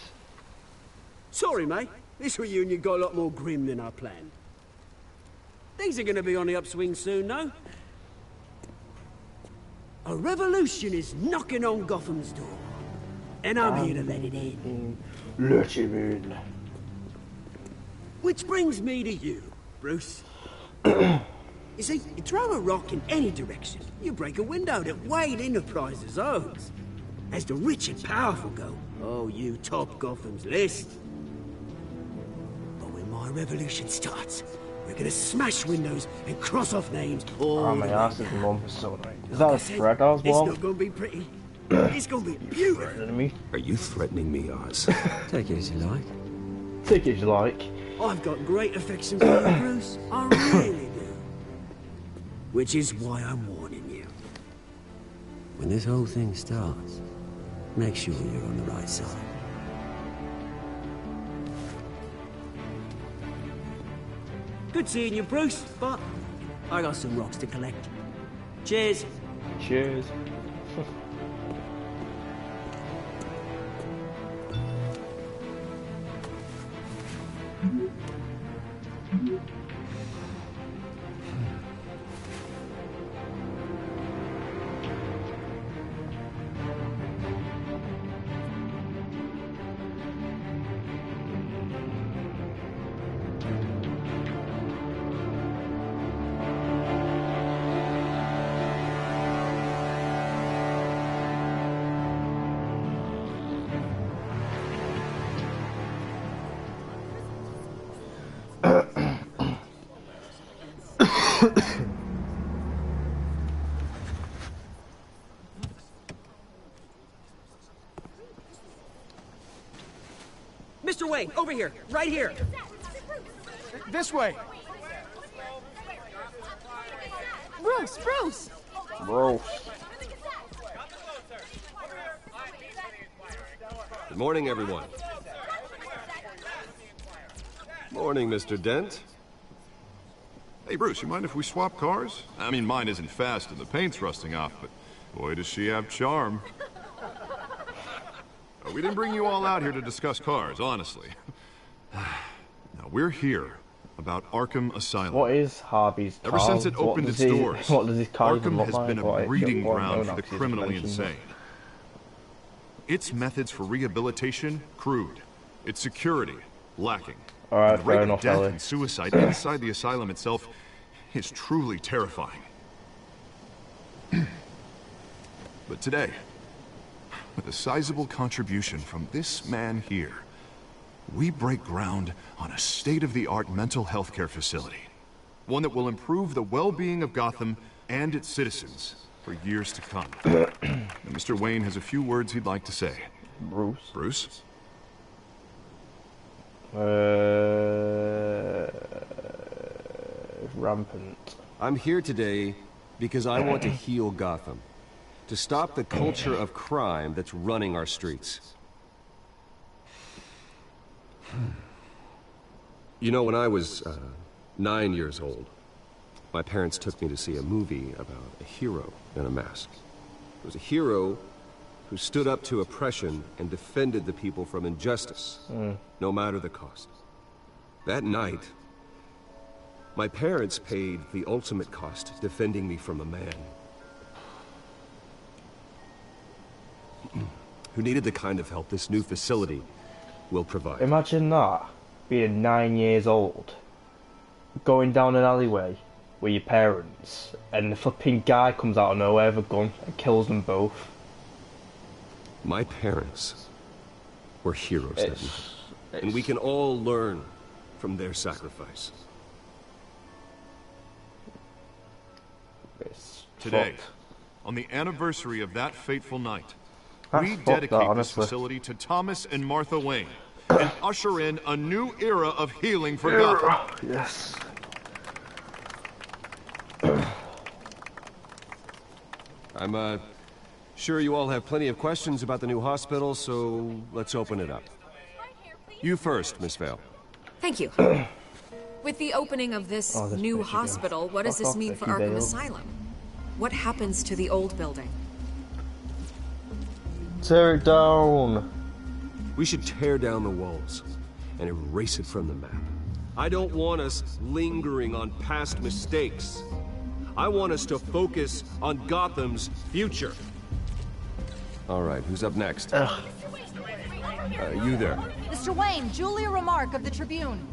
Sorry, mate. This reunion got a lot more grim than I planned. Things are going to be on the upswing soon, no? A revolution is knocking on Gotham's door. And I'm here to let it in. Let him in. Which brings me to you, Bruce. You see, you throw a rock in any direction, you break a window that Wayne Enterprises owns. As the rich and powerful go, oh, you top Gotham's list. But when my revolution starts, we're gonna smash windows and cross off names all Oh, the my way ass is down. mum for so nice. Is that a threat, Oz, It's Mom? not gonna be pretty. It's gonna be beautiful. Are you threatening me, Oz? Take it as you like. Take it as you like. I've got great affection for you, Bruce. I really do. Which is why I'm warning you. When this whole thing starts, make sure you're on the right side. Good seeing you, Bruce, but I got some rocks to collect. Cheers. Cheers. Mr. Wayne, over here, right here. This way. Bruce, Bruce! Bro. Good morning, everyone. Morning, Mr. Dent. Hey, Bruce, you mind if we swap cars? I mean, mine isn't fast and the paint's rusting off, but boy, does she have charm. We didn't bring you all out here to discuss cars, honestly. Now, we're here about Arkham Asylum. What is Harvey's car? Ever since it opened its doors, What does his car even Arkham look has like? been What a it- breeding what- ground no, for the no, 'cause criminally mentioned insane. Its methods for rehabilitation, crude. Its security, lacking. Alright, And the rate fair of enough, death Ellie. and suicide inside the asylum itself is truly terrifying. But today, with a sizable contribution from this man here, we break ground on a state-of-the-art mental health care facility. One that will improve the well-being of Gotham and its citizens for years to come. And Mr. Wayne has a few words he'd like to say. Bruce? Bruce? Rampant. I'm here today because I want to heal Gotham. To stop the culture of crime that's running our streets. You know, when I was 9 years old, my parents took me to see a movie about a hero in a mask. It was a hero who stood up to oppression and defended the people from injustice, no matter the cost. That night, my parents paid the ultimate cost defending me from a man who needed the kind of help this new facility will provide. Imagine that, being 9 years old, going down an alleyway with your parents, and the flipping guy comes out of nowhere with a gun and kills them both. My parents were heroes that night, and we can all learn from their sacrifice. Today, on the anniversary of that fateful night, Ah, we fuck dedicate that, this honestly. facility to Thomas and Martha Wayne and usher in a new era of healing for Gotham. Yes. I'm sure you all have plenty of questions about the new hospital, so let's open it up. You first, Miss Vale. Thank you. With the opening of this Oh, this new bitch again. hospital, what does Fuck this off, mean for Becky Arkham Vale. Asylum? What happens to the old building? Tear it down. We should tear down the walls and erase it from the map. I don't want us lingering on past mistakes. I want us to focus on Gotham's future. All right, who's up next? You there. Mr. Wayne, Julia Remark of the Tribune.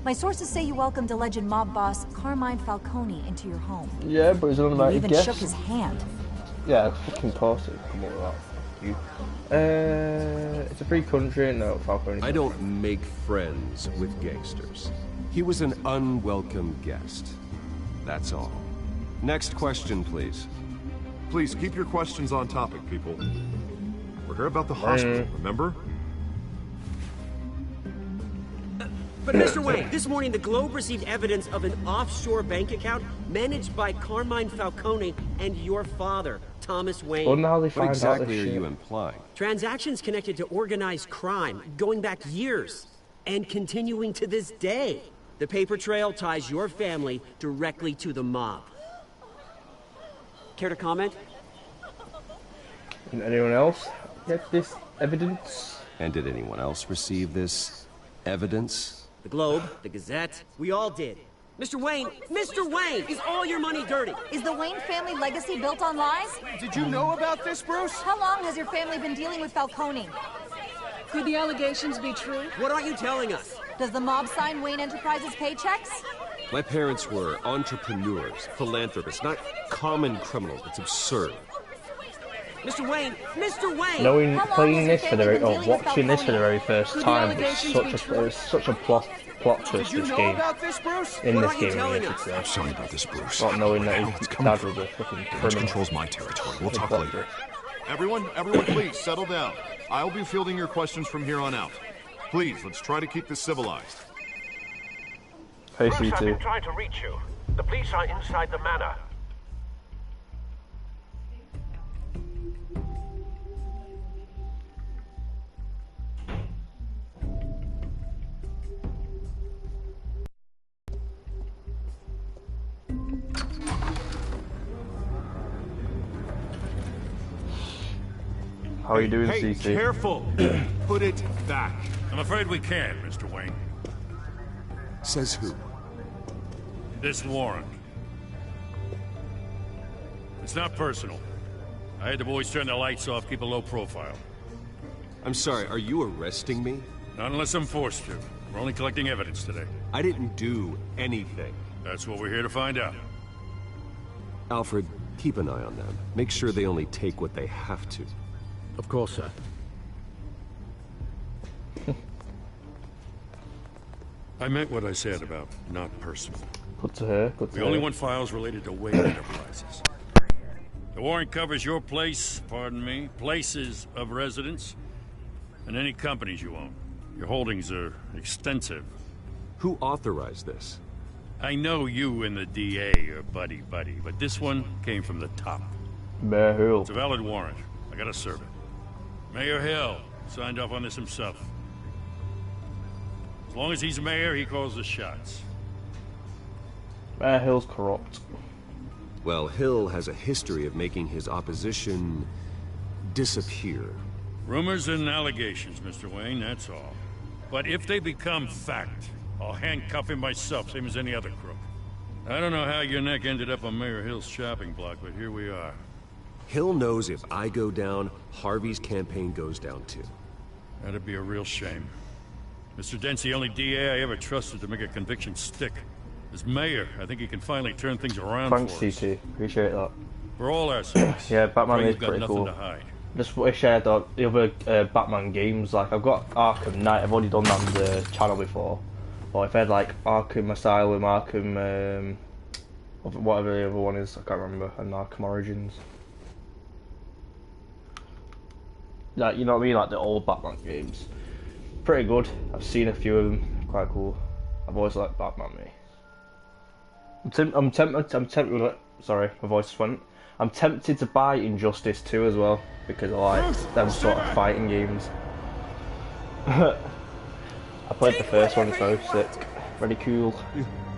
My sources say you welcomed alleged mob boss Carmine Falcone into your home. Yeah, but he's an You uninvited even guest. shook his hand. Yeah, fucking course it. Come on with that. Fuck you. It's a free country. No, Falcone. I don't make friends with gangsters. He was an unwelcome guest. That's all. Next question, please. Please keep your questions on topic, people. We're here about the hospital, remember? But Mr. Wayne, this morning the Globe received evidence of an offshore bank account managed by Carmine Falcone and your father, Thomas Wayne. Wonder how they What find out exactly this are shit. you implying? Transactions connected to organized crime, going back years, and continuing to this day. The paper trail ties your family directly to the mob. Care to comment? Did anyone else get this evidence? And did anyone else receive this evidence? The Globe, the Gazette, we all did. Mr. Wayne, is all your money dirty? Is the Wayne family legacy built on lies? Did you know about this, Bruce? How long has your family been dealing with Falcone? Could the allegations be true? What aren't you telling us? Does the mob sign Wayne Enterprises paychecks? My parents were entrepreneurs, philanthropists, not common criminals. It's absurd. Mr. Wayne! Knowing, playing this for the very, or watching this for the very first time was such a plot twist. Did you This know game, about this, Bruce? in What this aren't you game, telling I us? should say. I'm sorry about this, Bruce. Not knowing I that know his it's coming dad was a fucking Which criminal. controls my territory. We'll talk Plot later. twist. Everyone, please settle down. I'll be fielding your questions from here on out. Please, let's try to keep this civilized. Hey, Bruce, I've C2. been trying to reach you. The police are inside the manor. How are you doing, Hey, CC? careful! Put it back. I'm afraid we can't, Mr. Wayne. Says who? This warrant. It's not personal. I had the boys turn the lights off, keep a low profile. I'm sorry, are you arresting me? Not unless I'm forced to. We're only collecting evidence today. I didn't do anything. That's what we're here to find out. Alfred, keep an eye on them. Make sure they only take what they have to. Of course, sir. I meant what I said about not personal. Good to hear. Good to We hear. only want files related to Wayne Enterprises. The warrant covers your place, pardon me, places of residence, and any companies you own. Your holdings are extensive. Who authorized this? I know you and the DA are buddy-buddy, but this one came from the top. Mayor Hill. It's a valid warrant. I gotta serve it. Mayor Hill signed off on this himself. As long as he's mayor, he calls the shots. Mayor Hill's corrupt. Well, Hill has a history of making his opposition disappear. Rumors and allegations, Mr. Wayne, that's all. But if they become fact, I'll handcuff him myself, same as any other crook. I don't know how your neck ended up on Mayor Hill's shopping block, but here we are. Hill knows if I go down, Harvey's campaign goes down too. That'd be a real shame. Mr. Dent's the only DA I ever trusted to make a conviction stick. As mayor, I think he can finally turn things around Thanks, for us. CT. Appreciate that. For all our sakes. Yeah, Batman Pray is you've got pretty nothing cool. to hide. Just wish I had the other Batman games. Like, I've got Arkham Knight. I've already done that on the channel before. But if I had like Arkham Asylum, Arkham, whatever the other one is, I can't remember, and Arkham Origins. Like, you know what I mean? Like the old Batman games. Pretty good. I've seen a few of them. Quite cool. I've always liked Batman, me. I'm tempted. Sorry, my voice just went. I'm tempted to buy Injustice 2 as well because I like them sort of fighting games. I played the first one, so sick, very cool,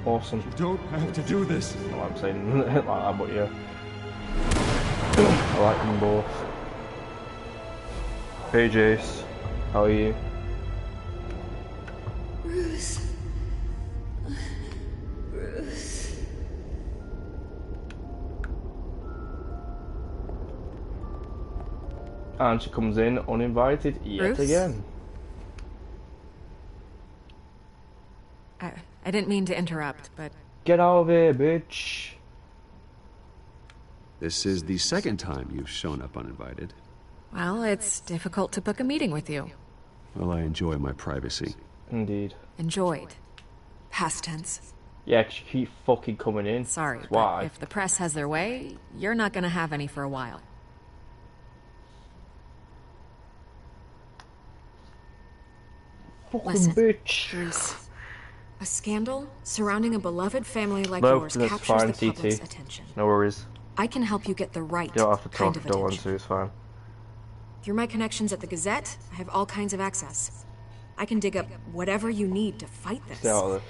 awesome. You don't have to do this. I know what I'm saying like that, but yeah, I like them both. Hey Jace, how are you? Bruce. Bruce. And she comes in uninvited yet Bruce? again. I didn't mean to interrupt, but... Get out of here, bitch. This is the second time you've shown up uninvited. Well, it's difficult to book a meeting with you. Well, I enjoy my privacy. Indeed. Enjoyed. Past tense. Yeah, 'cause you keep fucking coming in. Sorry, That's but why. if the press has their way, you're not gonna have any for a while. Fucking Listen, bitch. Bruce, a scandal surrounding a beloved family like No, yours that's captures fine, the public's CT. attention. No worries. I can help you get the right You don't have to kind talk of if you don't want attention. to, it's fine. Through my connections at the Gazette, I have all kinds of access. I can dig up whatever you need to fight this. Stay out of this.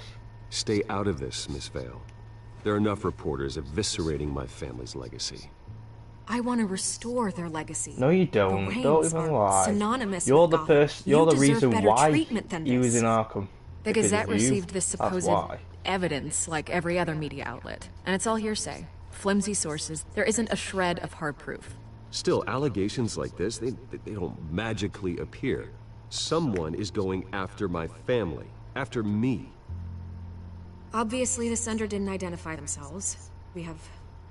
Stay out of this, Miss Vale. There are enough reporters eviscerating my family's legacy. I want to restore their legacy. No, you don't. The Don't Waynes even are lie. synonymous You're with the Gotham. person. You're You the deserve reason better why treatment than he was this. in Arkham. The Because Gazette of you. received this That's supposed why. evidence like every other media outlet, and it's all hearsay. Flimsy sources. There isn't a shred of hard proof. Still, allegations like this, they don't magically appear. Someone is going after my family, after me. Obviously, the sender didn't identify themselves. We have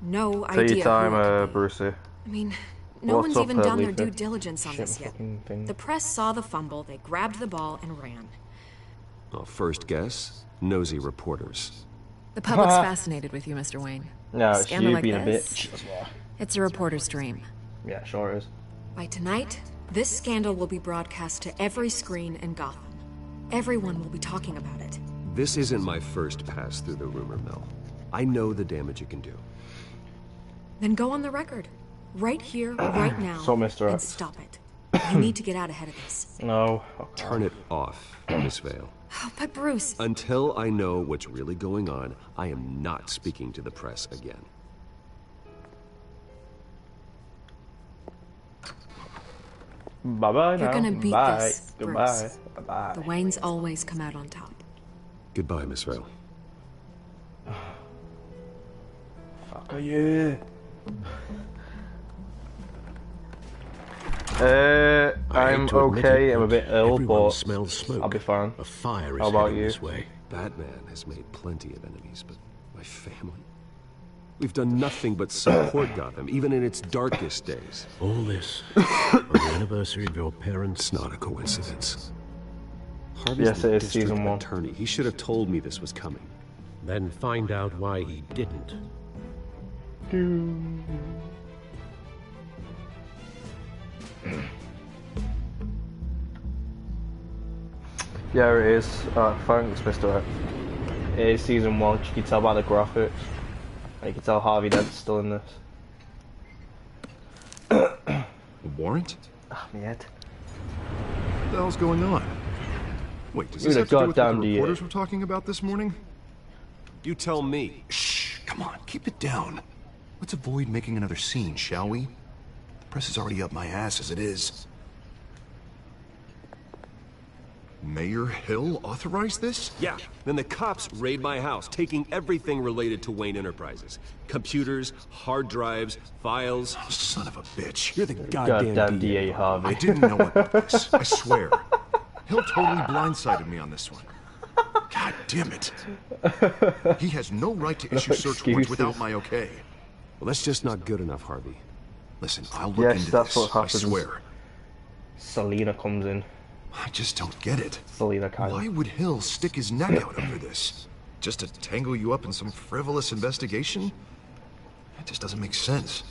no Take idea your time, who it could be. Brucey. I mean, no What's one's up, even done their Lisa? due diligence on Shit this yet. fucking thing. The press saw the fumble, they grabbed the ball and ran. Well, first guess, nosy reporters. The public's fascinated with you, Mr. Wayne. No, it's Scandal you like being this, a bitch. That's why. It's a reporter's dream. Yeah, sure is. By tonight, this scandal will be broadcast to every screen in Gotham. Everyone will be talking about it. This isn't my first pass through the rumor mill. I know the damage it can do. Then go on the record. Right here, right now, So, Mr. and X. stop it. You need to get out ahead of this. No. Turn it off, Miss Vale. Oh, but Bruce... Until I know what's really going on, I am not speaking to the press again. Bye-bye now. You're gonna beat Bye. this, Goodbye. Bruce. Bye-bye. The Waynes always come out on top. Goodbye, Miss Vale. Fuck are you? I'm okay. I'm a bit ill, but smells smoke. I'll be fine. A fire is How about heading you? this way. Batman has made plenty of enemies, but my family? We've done nothing but support Gotham, even in its darkest days. All this on the anniversary of your parents. It's not a coincidence. Harvey's Yes, the it is district season 1. attorney. He should have told me this was coming. Then find out why he didn't. Yeah, it is. Thanks, Mr. It is season 1. You can tell by the graphics. You can tell Harvey Dent's still in this. A warrant? Ah, my head. What the hell's going on? Wait, does Who this the have to do with what the goddamn DA? reporters were talking about this morning? You tell me. Shh, come on, keep it down. Let's avoid making another scene, shall we? The press is already up my ass as it is. Mayor Hill authorized this? Yeah, then the cops raid my house, taking everything related to Wayne Enterprises. Computers, hard drives, files. Oh, son of a bitch. You're the goddamn DA, Harvey. I didn't know about this, I swear. Hill totally blindsided me on this one. God damn it. He has no right to issue search warrants without my okay. Well, that's just not good enough, Harvey. Listen, I'll look Yes, into that's this, what happens. I swear. Selena comes in. I just don't get it. Selena Kyle. Why would Hill stick his neck out over this? Just to tangle you up in some frivolous investigation? That just doesn't make sense.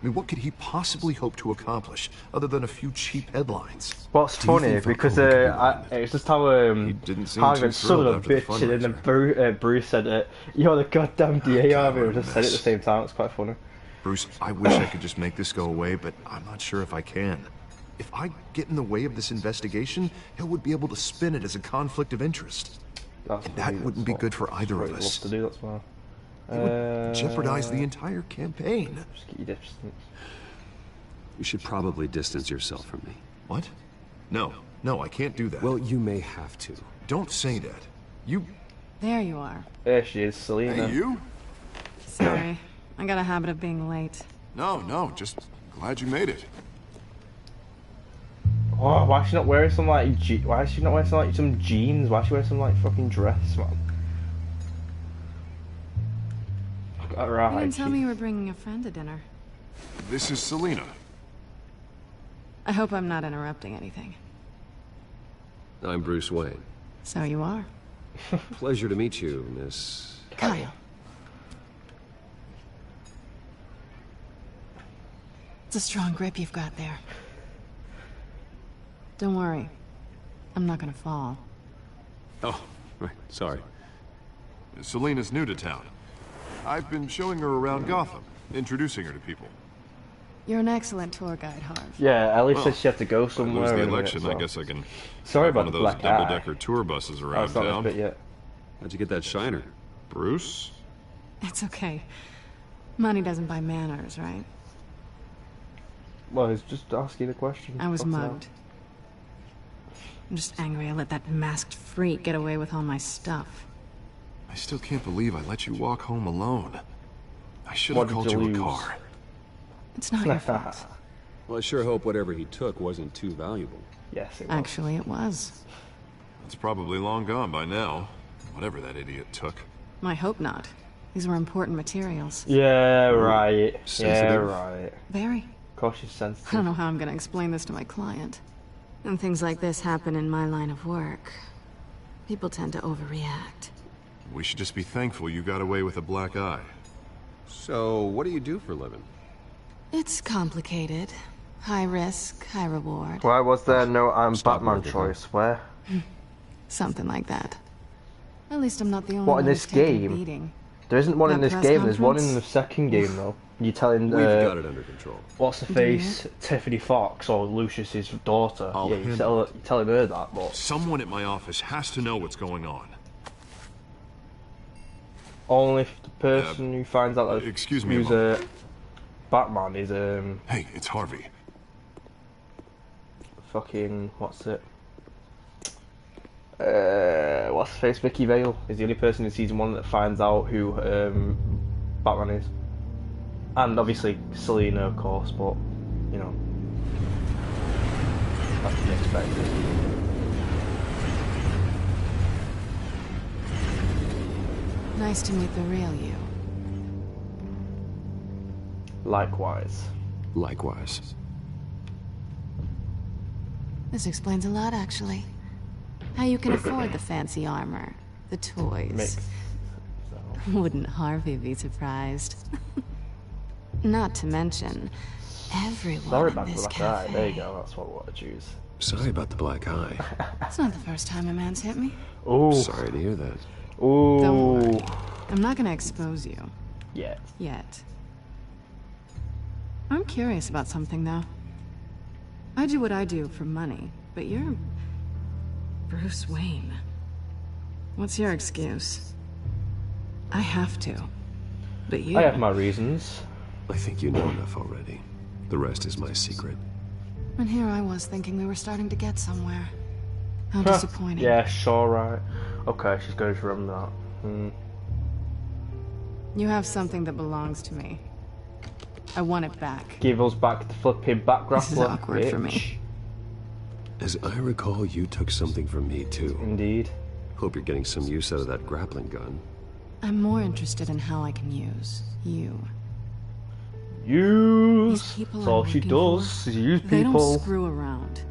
I mean, what could he possibly hope to accomplish other than a few cheap headlines? What's funny because it's just how didn't seem Harvey too was son of a thrilled after the bitch, and then Bruce said it. You're the goddamn DA, Harvey. We just said it at the same time. It's quite funny. Bruce, I wish I could just make this go away, but I'm not sure if I can. If I get in the way of this investigation, Hill would be able to spin it as a conflict of interest. And that wouldn't be good for either of us. To do, that's why. It would jeopardize the entire campaign. Just get your distance. You should probably distance yourself from me. What? No, I can't do that. Well, you may have to. Don't say that. You... There you are. There she is, Selena. Hey, you? Sorry. I got a habit of being late. No, just glad you made it. Oh, why is she not wearing some like why is she not wearing some like some jeans? Why is she wearing some like fucking dress, man? Right. You didn't tell me you were bringing a friend to dinner. This is Selena. I hope I'm not interrupting anything. I'm Bruce Wayne. So you are. Pleasure to meet you, Miss... Kyle. It's a strong grip you've got there. Don't worry. I'm not gonna fall. Oh, right. Sorry. Selena's new to town. I've been showing her around Gotham, introducing her to people. You're an excellent tour guide, Harv. Yeah, Ellie said she had to go somewhere. Lose the in a minute, election, so. I guess I can. Sorry have about one the of those black eye. double-decker tour buses around That's not town. this bit yet. How'd you get that shiner? Bruce? It's okay. Money doesn't buy manners, right? Well, he's just asking the question. I was What's mugged. I'm just angry I let that masked freak get away with all my stuff. I still can't believe I let you walk home alone. I should have What did called you you a lose? car. It's not your fault. Well, I sure hope whatever he took wasn't too valuable. Yes, it was. Actually, it was. It's probably long gone by now. Whatever that idiot took. I hope not. These were important materials. Yeah, right. Yeah, Sensitive. right. Very. Of course she's sensitive. I don't know how I'm gonna explain this to my client. When things like this happen in my line of work, people tend to overreact. We should just be thankful you got away with a black eye. So, what do you do for a living? It's complicated. High risk, high reward. Why was there no I'm Batman working, choice? Where? Something like that. At least I'm not the only What, one in this who's taken a game? beating. There isn't one in That this press game, there's one in conference? the second game though. You're telling We've got it under control. what's the face, Tiffany Fox or Lucius's daughter. I'll Yeah, you're handle telling her that, but Someone at my office has to know what's going on. only if the person who finds out that excuse me a who's Batman is Hey, it's Harvey. fucking what's it? What's the face? Vicky Vale is the only person in season 1 that finds out who Batman is, and obviously Selena, of course. But you know, That's to be expected. Nice to meet the real you. Likewise. Likewise. This explains a lot, actually. How you can afford the fancy armor, the toys. Wouldn't Harvey be surprised? Not to mention, everyone Sorry in about the this black eye. cafe. There you go. That's what I want to choose. Sorry about the black eye. It's not the first time a man's hit me. Oh. Sorry to hear that. Ooh. Don't worry. I'm not gonna expose you. Yet. Yet. I'm curious about something, though. I do what I do for money, but you're... Bruce Wayne. What's your excuse? I have to. But you... I have my reasons. I think you know enough already. The rest is my secret. And here I was thinking we were starting to get somewhere. How disappointing. Yeah, sure, right. Okay, she's going to remember that. Hmm. You have something that belongs to me. I want it back. Give us back the flipping back grappler. This is awkward for me. As I recall, you took something from me, too. Indeed. Hope you're getting some use out of that grappling gun. I'm more interested in how I can use you. Use. These people That's all she does. Is use They people. don't screw around.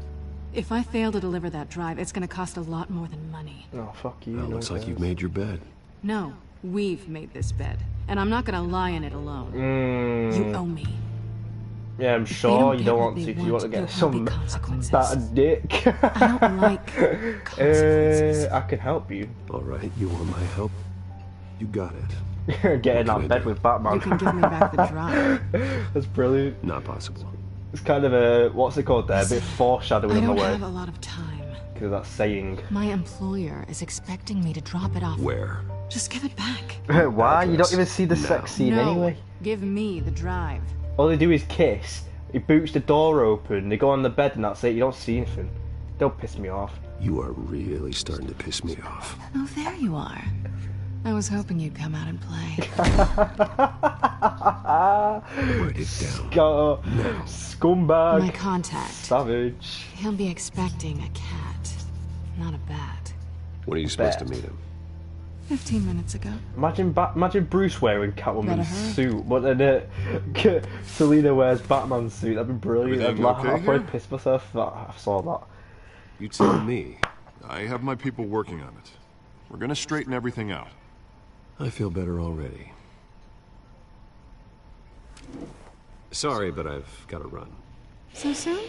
If I fail to deliver that drive, it's gonna cost a lot more than money. Oh, fuck you. Well, looks like you've made your bed. No, we've made this bed. And I'm not gonna lie in it alone. You owe me. Yeah, I'm sure you don't want to because you want to get some bad dick. I don't like consequences. I can help you. Alright, you want my help? You got it. Get in that bed with Batman. You can give me back the drive. That's brilliant. Not possible. It's kind of a, what's it called there? A bit of foreshadowing I in the don't way. have a lot of time. Because of that saying. My employer is expecting me to drop it off. Where? Just give it back. Why? You don't even see the sex scene No, anyway. give me the drive. All they do is kiss. He boots the door open. They go on the bed and that's it. You don't see anything. Don't piss me off. You are really starting to piss me off. Oh, there you are. I was hoping you'd come out and play. Write it down. Scumbag. My contact. Savage. He'll be expecting a cat, not a bat. When are you supposed to meet him? 15 minutes ago. Imagine Bruce wearing Catwoman's Better hurry. suit, but then Selena wears Batman's suit. That'd be brilliant. Everything I'd okay I'd probably here? piss myself if I saw that. You tell me. I have my people working on it. We're gonna straighten everything out. I feel better already. Sorry, but I've got to run. So soon?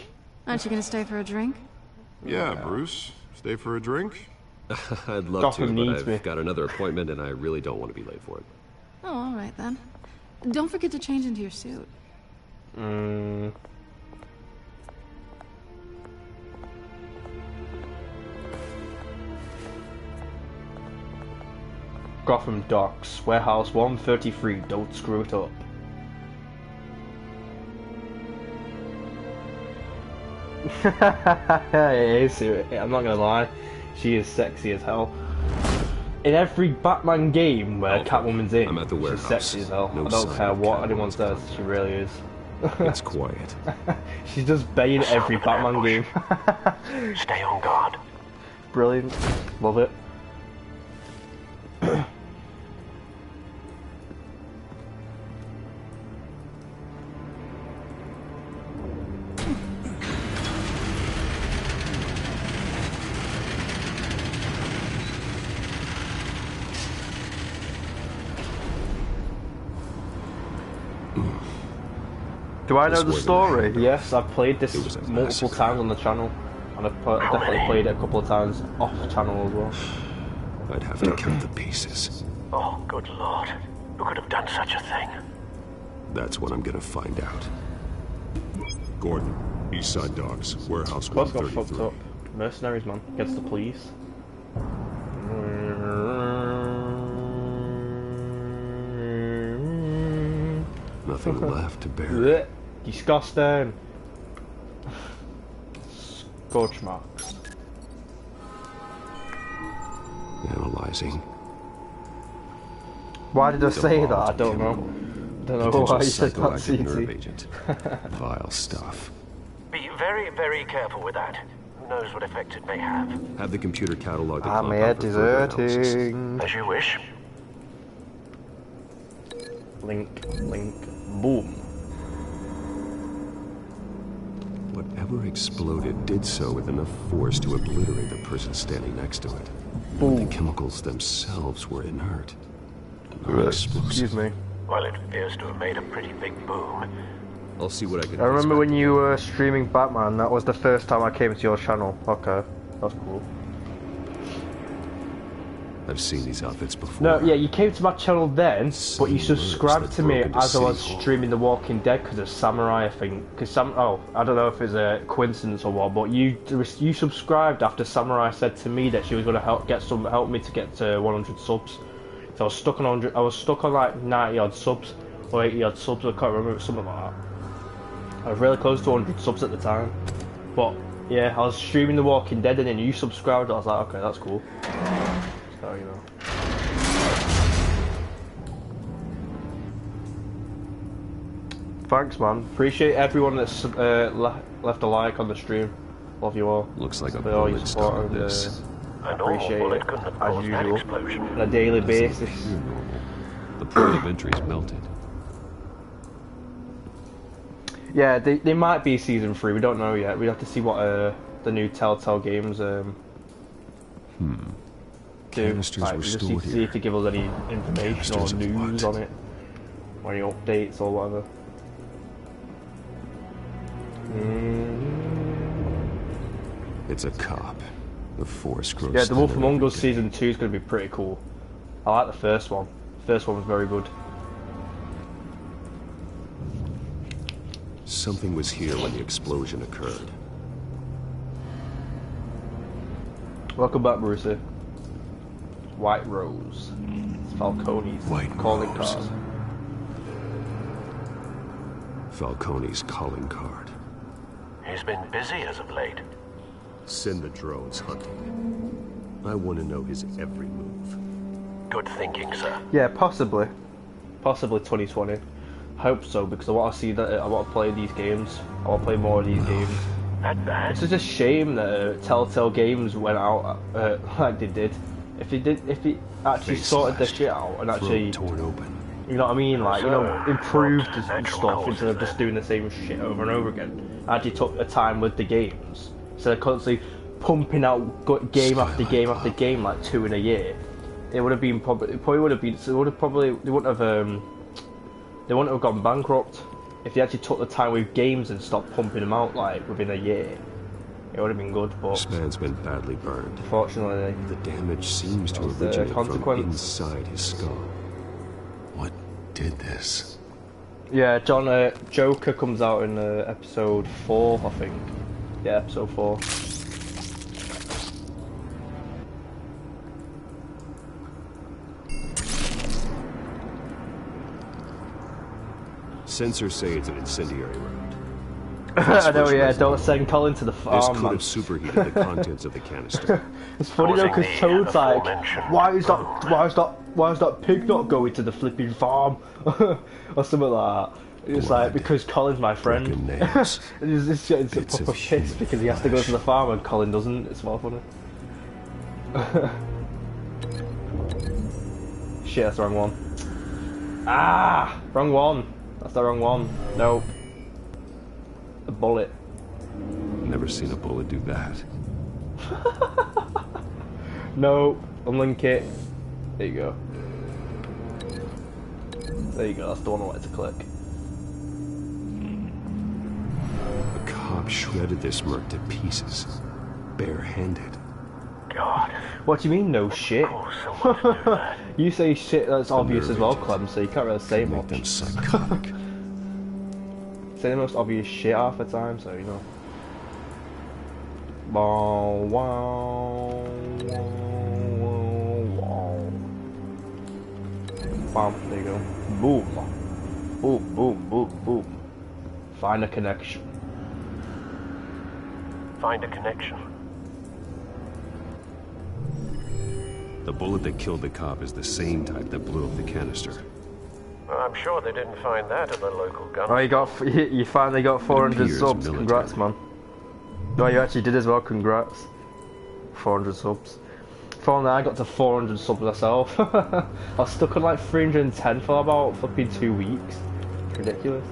Aren't you gonna stay for a drink? Yeah, Bruce. Stay for a drink? I'd love Gotham to, but needs I've me. got another appointment and I really don't want to be late for it. Oh, all right then. Don't forget to change into your suit. Gotham Docks, Warehouse 133. Don't screw it up. I'm not gonna lie, she is sexy as hell. In every Batman game where Catwoman's in, I'm at the warehouse. she's sexy as hell. No I don't sign care of what Catwoman anyone says, she really is. It's quiet. She's just baying every Batman game. Stay on guard. Brilliant. Love it. Do I know the story? Yes, I've played this multiple times on the channel. And I've definitely played it a couple of times off channel as well. I'd have to count the pieces. Oh, good lord. Who could have done such a thing? That's what I'm gonna find out. Gordon, Eastside Docks, Warehouse Boss got fucked 133. up. Mercenaries, man. Against the police. Nothing left to bury. Disgusting. Scorch marks. Analyzing. Why did I say that? I don't know. Don't know why you said that, Psychoactive nerve CT. agent. Vile stuff. Be very, very careful with that. Who knows what effect it may have? Have the computer catalog the I'm compound for further analysis. deserting. As you wish. Link, boom. Whatever exploded did so with enough force to obliterate the person standing next to it. Boom. But the chemicals themselves were inert. Excuse me. Well, it appears to have made a pretty big boom. I'll see what I can do. I remember when you were streaming Batman, that was the first time I came to your channel. Okay, that's cool. I've seen these outfits before. No, yeah, you came to my channel then, but you subscribed to me as I was streaming The Walking Dead because of Samurai, I think. Because oh, I don't know if it's a coincidence or what, but you subscribed after Samurai said to me that she was going to help me to get to 100 subs. So I was stuck on 100. I was stuck on like 90 odd subs or 80 odd subs. I can't remember, it was something like that. I was really close to 100 subs at the time, but yeah, I was streaming The Walking Dead and then you subscribed. I was like, okay, that's cool. So, you know. Thanks, man. Appreciate everyone that's left a like on the stream. Love you all. Looks like a all your bullet support started this. Appreciate it as usual on a daily basis. The point of entry is melted. Yeah, they might be season 3. We don't know yet. We have to see what the new Telltale games do. Canisters like, were we just stored need to see if they give us any information or news on it, or any updates or whatever. It's a cop. The force grows. Yeah, The Wolf Among Us season 2 is going to be pretty cool. I like the first one. The first one was very good. Something was here when the explosion occurred. Welcome back, Brucey. White Rose. Falcone's calling card. Falcone's calling card. He's been busy as of late. Send the drones hunting. I want to know his every move. Good thinking, sir. Yeah, possibly. Possibly 2020. Hope so, because I want to see that. I want to play these games. I want to play more of these games. That bad? It's just a shame that Telltale Games went out like they did. If he actually sorted their shit out and actually torn open. You know what I mean? Like, you know, improved and stuff instead of just doing the same shit over and over again. Actually took the time with the games instead of constantly pumping out game after game after game like 2 in a year. It would have been they wouldn't have gone bankrupt if they actually took the time with games and stopped pumping them out like within a year. It would have been good, but this man's been badly burned. Unfortunately, the damage seems to originate from inside his skull. What did this? Yeah, John. Joker comes out in episode 4, I think. Yeah, episode 4. Sensors say it's an incendiary round. I know, yeah, don't send Colin to the farm. This could have superheated the contents of the canister. It's funny though, because Toad's like, why is that pig not going to the flipping farm? Or something like that. It's like, because Colin's my friend. He's just getting proper pissed because he has to go to the farm and Colin doesn't. It's more funny. Shit, that's the wrong one. Ah! Wrong one. That's the wrong one. Nope. A bullet. Never seen a bullet do that. No, unlink it. There you go. There you go, that's the one I wanted to click. The cop shredded this merc to pieces. Barehanded. God. What do you mean, no shit? You say shit that's obvious as well, Clem, so you can't really say much. Them psychotic. Say the most obvious shit half the time, so you know. Wow, wow, wow, wow. Bam, there you go. Boom. Boom, boom, boom, boom. Find a connection. Find a connection. The bullet that killed the cop is the same type that blew up the canister. Well, I'm sure they didn't find that at the local gun. Oh, you finally got 400 subs. Congrats, man. No, you actually did as well, congrats. 400 subs. If only I got to 400 subs myself. I was stuck on like 310 for about fucking 2 weeks. Ridiculous.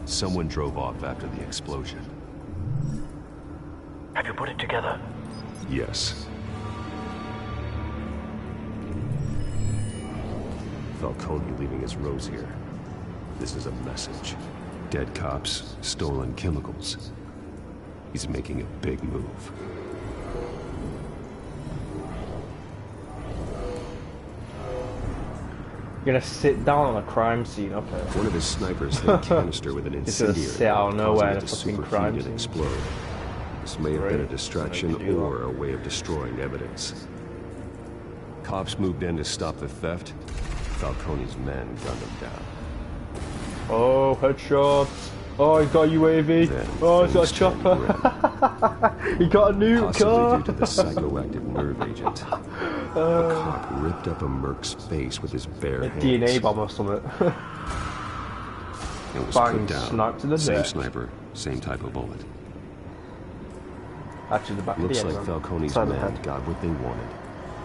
Someone drove off after the explosion. Have you put it together? Yes. Falcone leaving his rose here. This is a message. Dead cops, stolen chemicals. He's making a big move. You're gonna sit down on a crime scene, okay. One of his snipers hit a canister with an incendiary, sit out of nowhere in a causing it fucking to crime superheat scene. and explode. This may have been a distraction or a way of destroying evidence. Cops moved in to stop the theft. Falcone's men gunned him down. Oh, headshots. Oh, he's got a UAV. Then Oh, he's got a things chopper. turned He got a new Possibly car. due to the psychoactive nerve agent. A cop ripped up a merc's face with his bare A hands. DNA bomb or something. It was Bang, put down. sniped to the Same neck. sniper, same type of bullet. Actually, the back Looks of the like head, Falcone's side of the men head. got what they wanted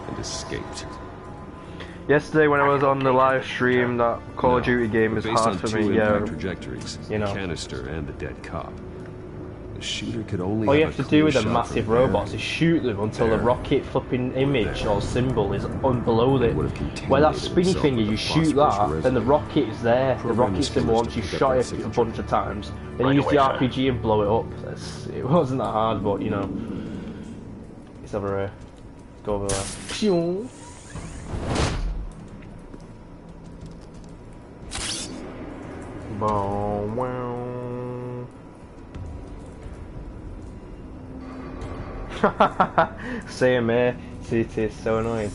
and escaped. Yesterday when I was on the live stream, that Call of Duty game was Based hard on for two me, yeah. impact trajectories, You know. the canister and the dead cop. The shooter could only All you have have a to do clear with the shot massive from there, robots is shoot them until the there, rocket flipping image or symbol is on below it. would have Where that contaminated spinny himself thing with is, the you shoot phosphorus that, then the residue. rocket is there. The Program rocket the symbol scanners once you to pick shot up it that a signature. bunch of times. Then Right you use the away, sir. RPG and blow it up. It wasn't that hard, but you know. It's over here. Go over there. Phew. Boom, wow. Same here. It is so annoying.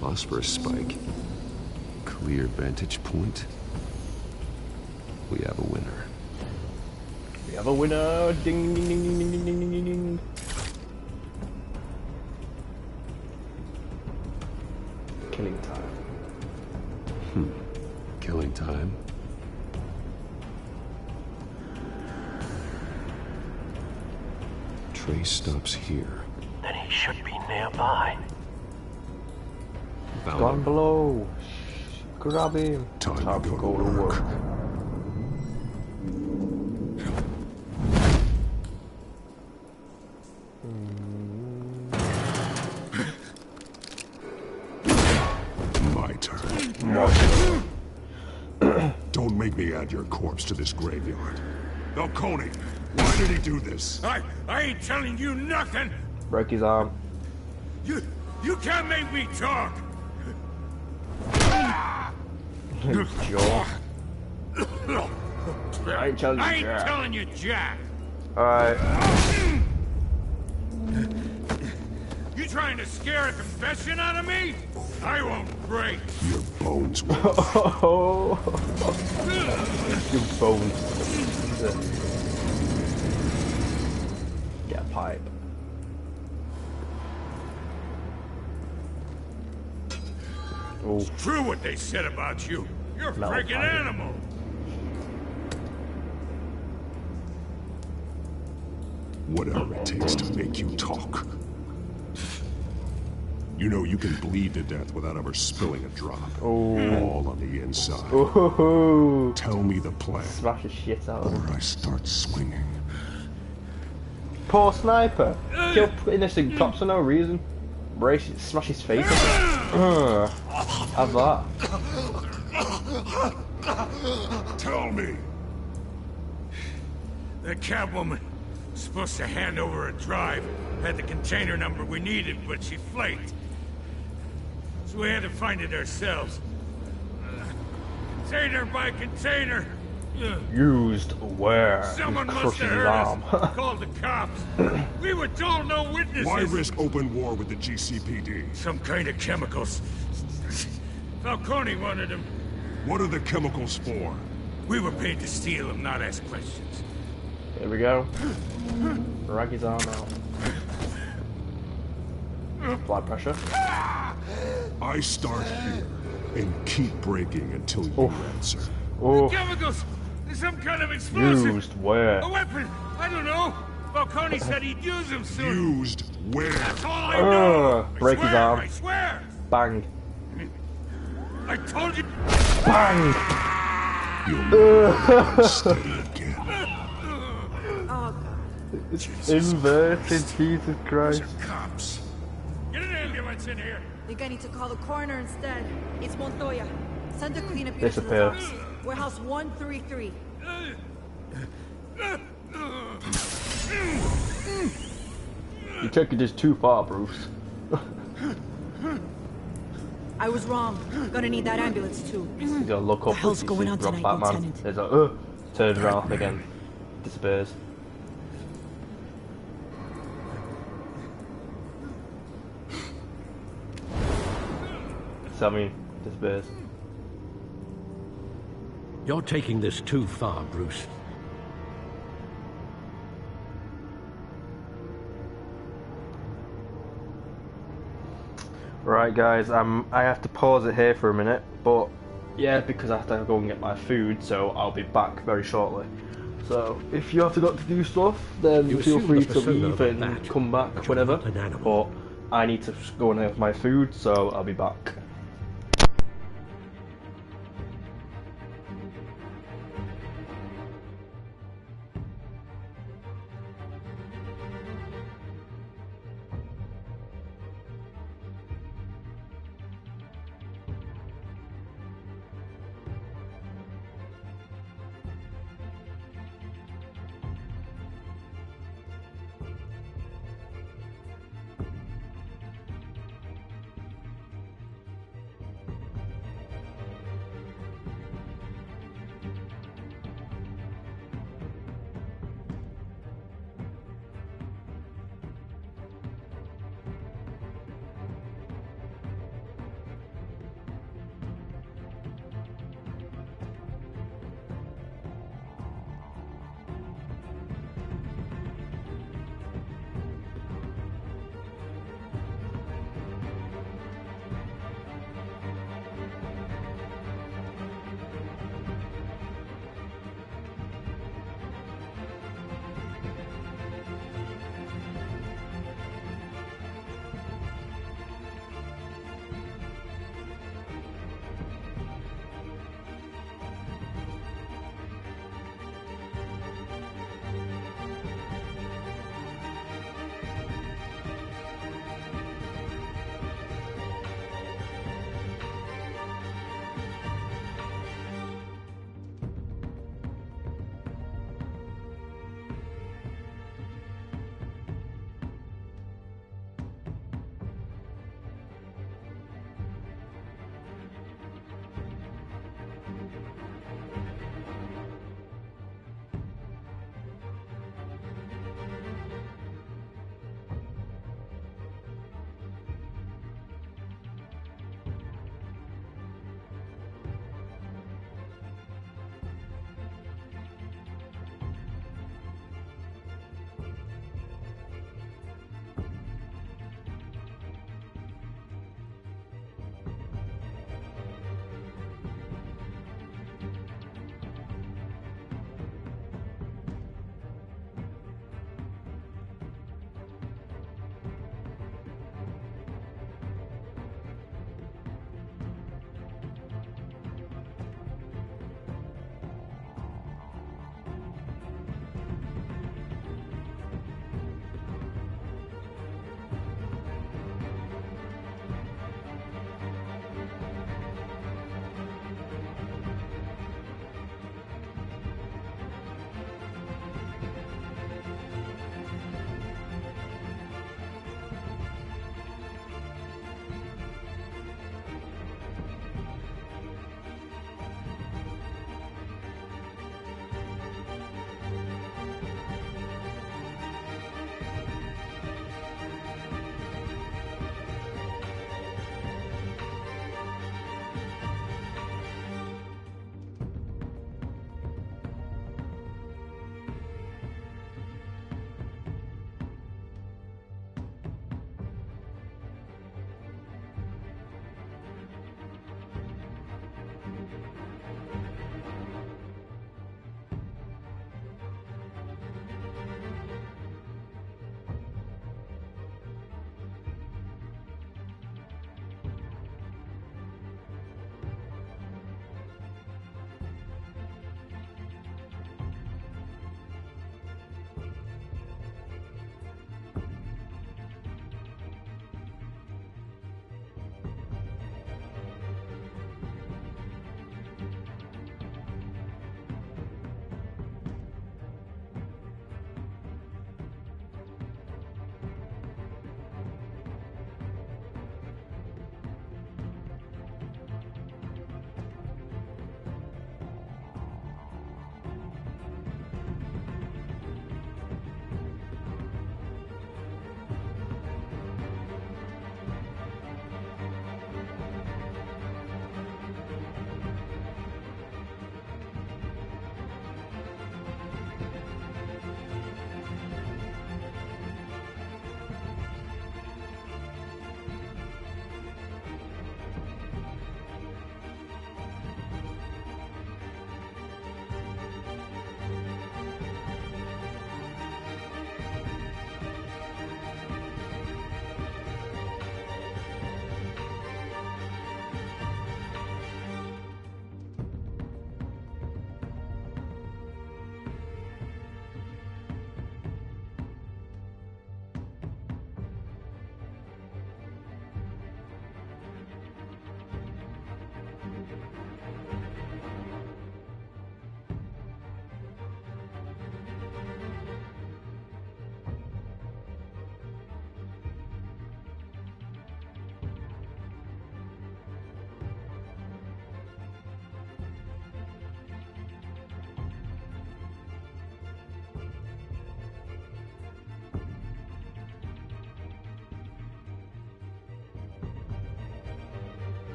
Phosphorus spike. Clear vantage point. We have a winner. We have a winner. Ding, ding, ding, ding, ding, ding, ding, ding, ding. Killing time. Killing time. Trace stops here. Then he should be nearby. Found Gone him. below. Grab him. Time to go to work. My turn. Don't make me add your corpse to this graveyard. Falcone, why did he do this? I ain't telling you nothing. Broke his arm. You can't make me talk. Jaw. I ain't telling you I ain't Jack. telling you Jack. Alright. You trying to scare a confession out of me? I won't break. Your bones will. Oh. Your bones. Get a pipe. Oh. It's true what they said about you. You're a Metal freaking pipe. animal. Whatever it takes to make you talk. You know you can bleed to death without ever spilling a drop. All on the inside. Ooh. Tell me the plan, Smash the shit out of him. or I start swinging. Poor sniper. Kill innocent cops for no reason. Smash his face. Have that. Tell me. The Catwoman was supposed to hand over a drive. Had the container number we needed, but she flaked. So we had to find it ourselves. Container by container. Used where? Someone He must crushes have his heard arm. us. Called the cops. We were told no witnesses. Why risk open war with the GCPD? Some kind of chemicals. Falcone wanted them. What are the chemicals for? We were paid to steal them, not ask questions. Here we go. Raggy's arm out. Blood pressure. I start here and keep breaking until you answer. Chemicals! There's some kind of explosive! Used where? A weapon! I don't know! Falcone said he'd use them soon! Used where? That's all I know! Break his arm. I swear! Bang. I told you! Bang! You'll stay again. Oh, It's inverted, Jesus Christ. Cops! Get an ambulance in here! Think I need to call the coroner instead. It's Montoya. Send a cleanup unit to Disappear. the house. Warehouse 133. You took it just too far, Bruce. I was wrong. Gonna need that ambulance too. You gotta look up. The hell's you going see on Rock tonight, Batman. Lieutenant? There's a turns around again. Disappears. So I mean, disappears. You're taking this too far, Bruce. Right, guys, I have to pause it here for a minute, but yeah, because I have to go and get my food, so I'll be back very shortly. So if you have to go to do stuff, then You feel assume free the to persona leave of and that, come back but you're whenever. not an animal. But I need to go and have my food, so I'll be back.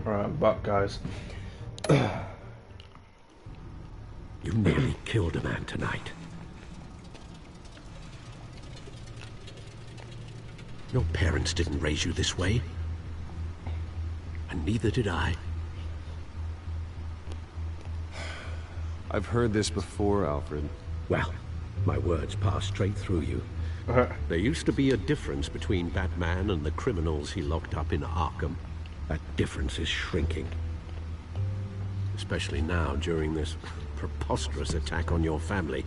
Right, I'm back, guys. You nearly killed a man tonight. Your parents didn't raise you this way. And neither did I. I've heard this before, Alfred. Well, my words pass straight through you. There used to be a difference between Batman and the criminals he locked up in Arkham. That difference is shrinking. Especially now, during this preposterous attack on your family.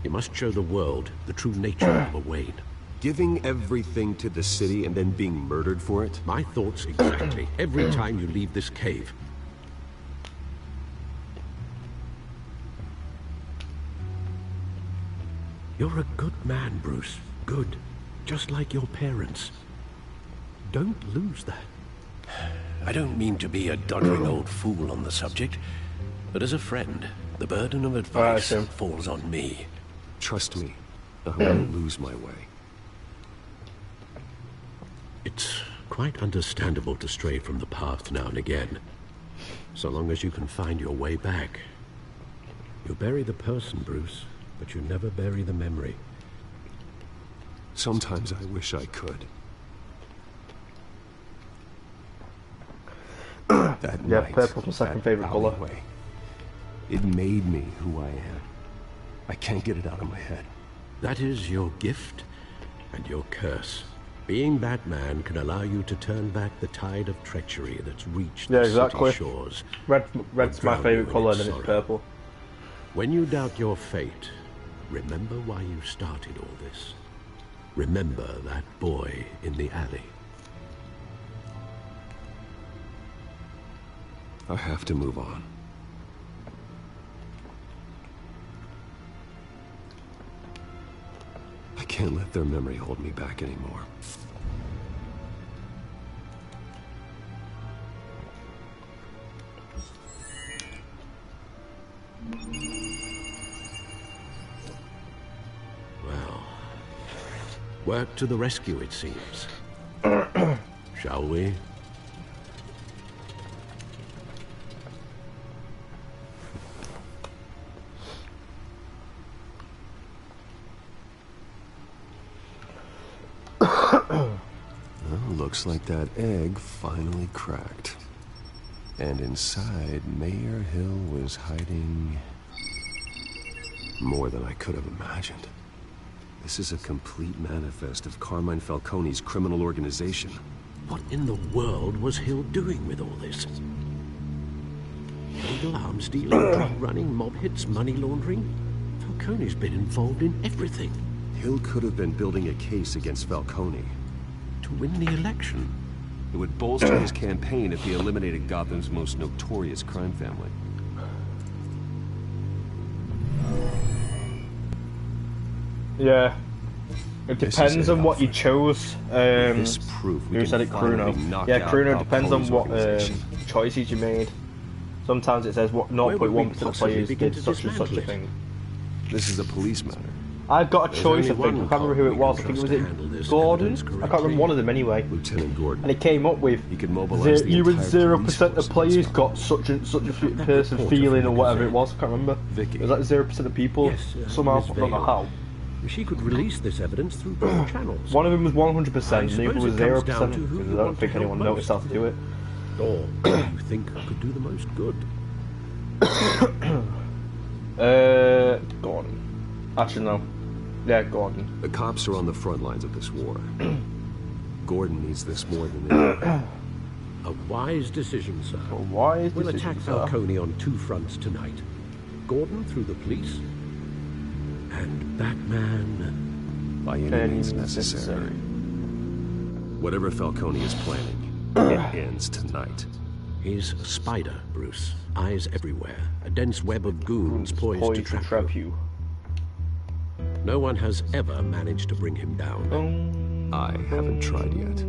You must show the world the true nature of a Wayne. Giving everything to the city and then being murdered for it? My thoughts exactly. Every time you leave this cave. You're a good man, Bruce. Good. Just like your parents. Don't lose that. I don't mean to be a doddering old fool on the subject, but as a friend, the burden of advice falls on me. Trust me, I won't lose my way. It's quite understandable to stray from the path now and again, so long as you can find your way back. You bury the person, Bruce, but you never bury the memory. Sometimes I wish I could. That yeah, night, purple's my second favorite color. It made me who I am. I can't get it out of my head. That is your gift and your curse. Being Batman can allow you to turn back the tide of treachery that's reached the city shores. Red's my favorite color, and then it's purple. When you doubt your fate, remember why you started all this. Remember that boy in the alley. I have to move on. I can't let their memory hold me back anymore. Well, work to the rescue, it seems. Shall we? Looks like that egg finally cracked. And inside, Mayor Hill was hiding more than I could have imagined. This is a complete manifest of Carmine Falcone's criminal organization. What in the world was Hill doing with all this? Illegal arms dealing, drug running, mob hits, money laundering? Falcone's been involved in everything. Hill could have been building a case against Falcone. To win the election? It would bolster his campaign if he eliminated Gotham's most notorious crime family. Yeah. It depends on what you chose. Who said it? Bruno. Yeah, Bruno, depends on what choices you made. Sometimes it says what 0.1% of players did such and such a thing. This is a police matter. I've got a choice, I think. I can't remember who it was. I think it was Gordon? I can't remember one of them anyway. Lieutenant Gordon. And it came up with he could mobilize you and 0% of players got such a person feeling or whatever it was. I can't remember. It was like 0% of people somehow. I don't know how. She could release this evidence through both channels. One of them was 100%, the other was 0%. Because I don't think anyone noticed how to do it. Or who you think could do the most good? Gordon. Actually, no. Yeah, Gordon. The cops are on the front lines of this war. Gordon needs this more than anyone. A wise decision, sir. A wise we'll decision, attack Falcone on two fronts tonight. Gordon through the police, and Batman by any means necessary. Whatever Falcone is planning, it ends tonight. He's a spider, Bruce. Eyes everywhere. A dense web of goons poised to trap you. No one has ever managed to bring him down. I haven't tried yet.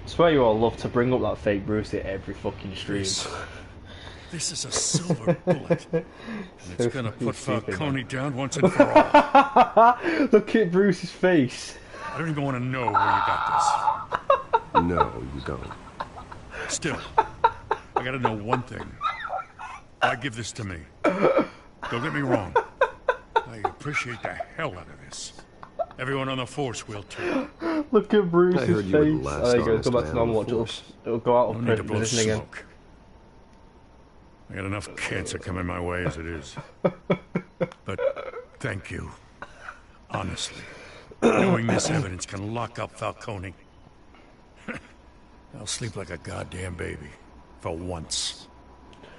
swear you all love to bring up that fake Bruce at every fucking stream. This is a silver bullet. And it's gonna put Falcone down once and for all. Look at Bruce's face. I don't even want to know where you got this. No, you don't. Still, I gotta know one thing. Why give this to me? Don't get me wrong. I appreciate the hell out of this. Everyone on the Force will too. Look at Bruce's I heard face. you were the last There you go, honest go back to man on normal the watch. Force. It'll go out No of need to blow position again. smoke. I got enough cancer coming my way as it is. But thank you. Honestly. Knowing this evidence can lock up Falcone. I'll sleep like a goddamn baby. For once.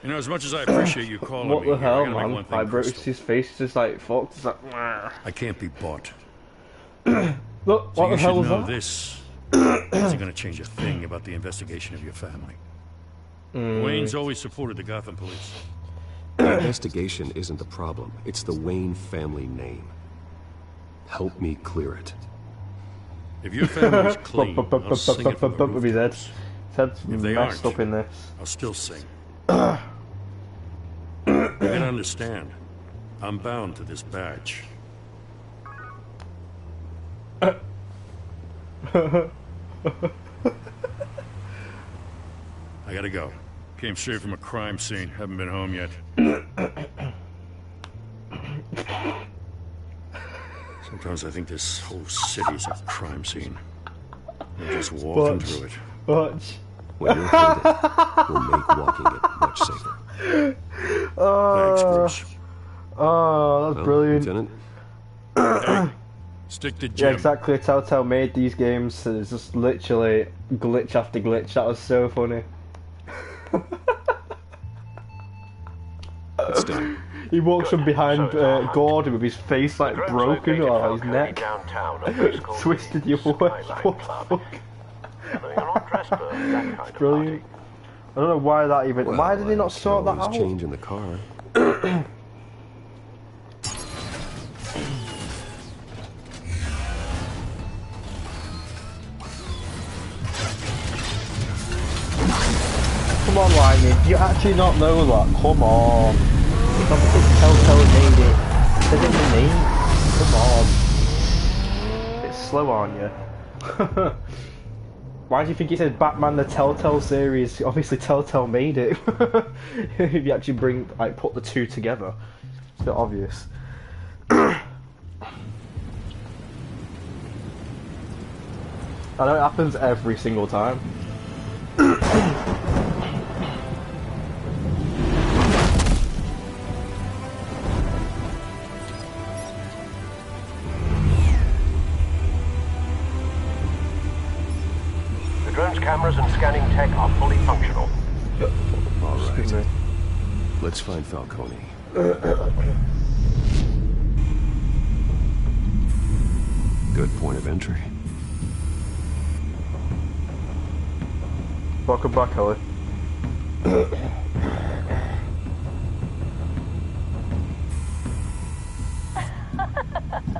You know, as much as I appreciate you calling What me the here, I hell, gotta make man? one thing Like crystal. Bruce's face is just like fucked. It's like, "Mwah." I can't be bought. Look, So what you the hell should was know that? this isn't going to change a thing about the investigation of your family. Wayne's always supported the Gotham police. The investigation isn't the problem. It's the Wayne family name. Help me clear it. If your family's clean, I'll sing it from the With his head. rooftops. His head's If they messed aren't, up in this. I'll still sing. You gotta understand, I'm bound to this badge. I gotta go. Came straight from a crime scene. Haven't been home yet. Sometimes I think this whole city's a crime scene. I'm just walking Watch. through it. Watch. When you're hated, we'll make walking it much safer. Thanks, Bruce. Oh, that's Well, brilliant. Lieutenant, Hey, stick to Jim. Yeah, exactly. Telltale made these games, so it's just literally glitch after glitch. That was so funny. it's done. He walks from behind Gordon with his face like Drones broken located or his Falcone neck downtown, a place called twisted the other way. What the fuck? They're not dressed for that kind of Brilliant. I don't know why that even. Well, why did he not sort that always out? change in the car. Come on, Lightning. Do you actually not know that? Come on. It's obviously Telltale made it. Said in the name. Come on. It's slow, aren't you? Why do you think it says Batman the Telltale series? Obviously Telltale made it. If you actually put the two together. It's a bit obvious. I know it happens every single time. The drone's cameras and scanning tech are fully functional. All right. Let's find Falcone. Good point of entry. Welcome back, Ellie.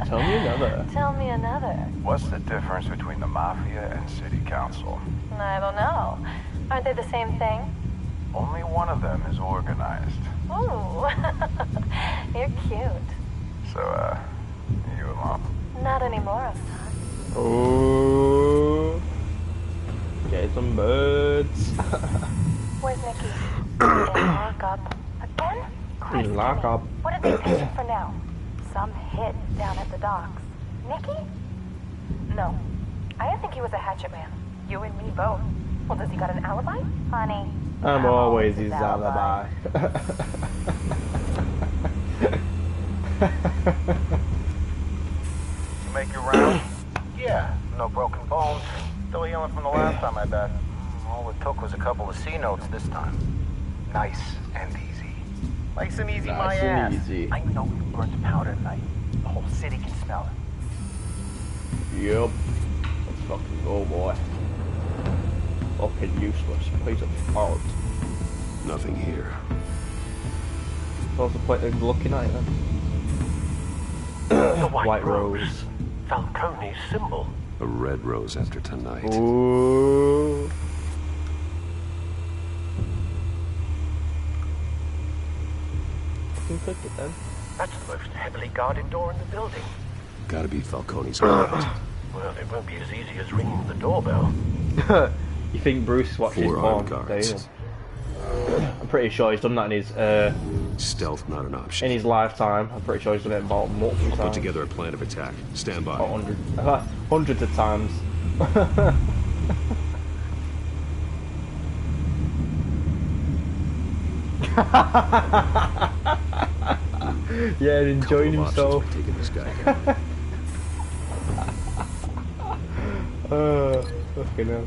Tell me another. Tell me another. What's the difference between the Mafia and City Council? I don't know. Aren't they the same thing? Only one of them is organized. Ooh. You're cute. So, you alone? Not anymore, son. Oh. Get some birds. Where's Nikki? In lockup. Again? Christ, Lock up. what are they thinking for now? Some hit down at the docks. Nikki? No. I didn't think he was a hatchet man. You and me both. Well, does he got an alibi? Honey. I'm always his alibi. You make your round? Yeah, no broken bones. Still healing from the last time, I bet. All it took was a couple of C notes this time. Nice and easy. Nice and easy, my ass. Easy. I know you burnt powder tonight. The whole city can smell it. Yep. Let's fucking go, boy. Fucking useless. Piece of art. Nothing here. What's the point of looking at it then? The White Rose. Falcone's symbol. A red rose after tonight. Ooh. Fucking click it then. That's the most heavily guarded door in the building. Gotta be Falcone's hideout. Well, it won't be as easy as ringing the doorbell. You think Bruce watches 4 porn? armed guards. I'm pretty sure he's done that in his stealth, not an option. in his lifetime. I'm pretty sure he's done it about multiple times. Put together a plan of attack. Stand by. Hundreds of times. Yeah, enjoying himself. Taking this guy down. Fucking hell.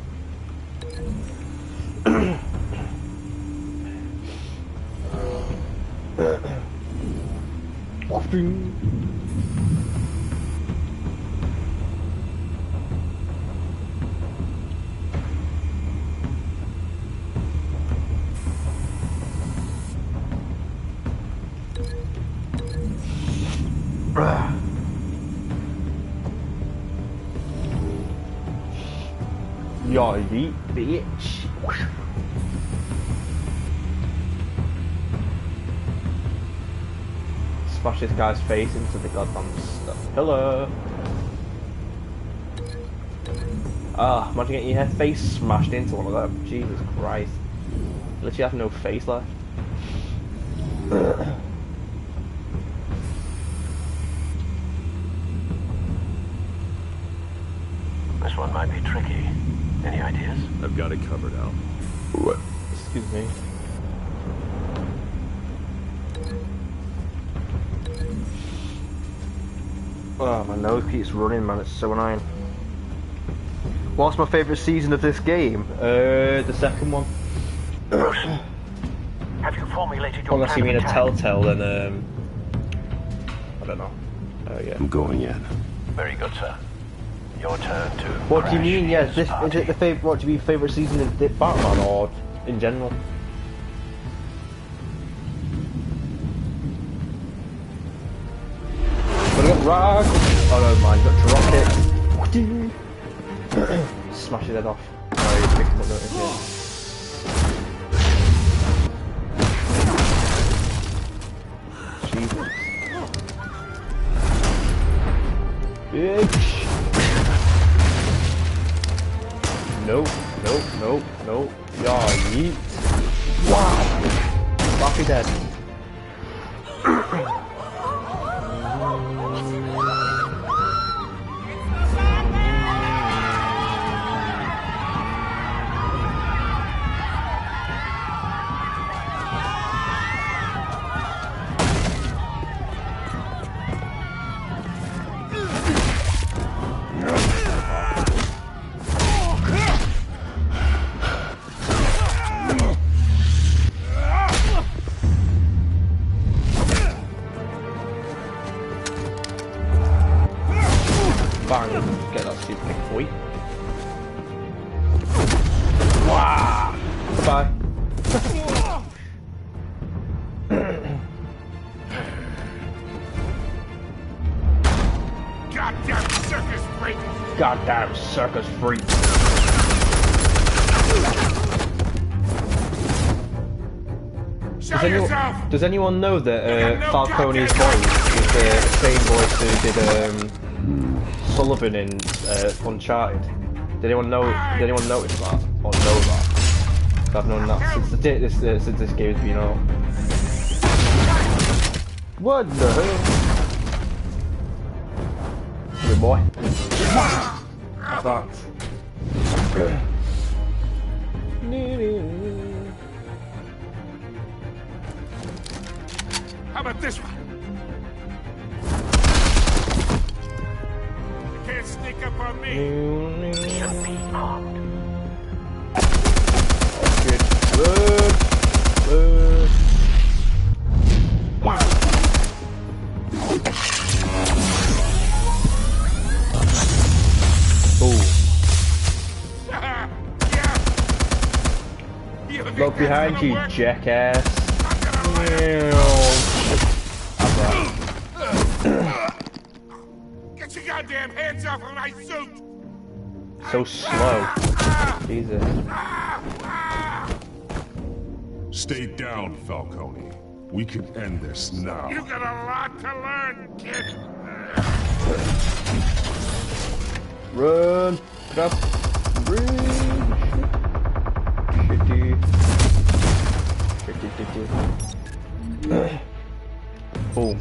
Yo, yeet, bitch. Smash this guy's face into the goddamn pillar. Ah, imagine getting your face smashed into one of them. Jesus Christ. You literally have no face left. This one might be tricky. Any ideas? I've got it covered, Al. What? Excuse me. Oh, my nose keeps running, man. It's so annoying. What's my favourite season of this game? The second one. Bruce, have you formulated your Unless you mean a Telltale, then I don't know. Oh yeah. I'm going in. Very good, sir. Your turn to. What do you mean? Yes, this is it. The favorite. What do you mean? Favorite season of Batman or in general? But I got Rag. Oh no, mine got Rocket. Smash his head off. Oh, he's picked up Jesus. Bitch. Nope, nope, nope, nope. Yeah, yeet. Wow. Floppy dead. Get that stupid big boy. Wow! Goodbye. Goddamn circus freak! Goddamn circus freak. Does anyone know that Falcone's voice is the same voice who did Sullivan in Uncharted? Did anyone know? Did anyone notice that or know that? I've known that since this game's been out. What the hell? Good boy. What's that? How about this one? You can't sneak up on me. Should be armed. Good. Good. Good. Wow. Oh. Look behind you, jackass. Get your goddamn hands off of my suit! So slow. Jesus. Stay down, Falcone. We can end this now. You got a lot to learn, kid. Run! Grab! Shitty. Boom.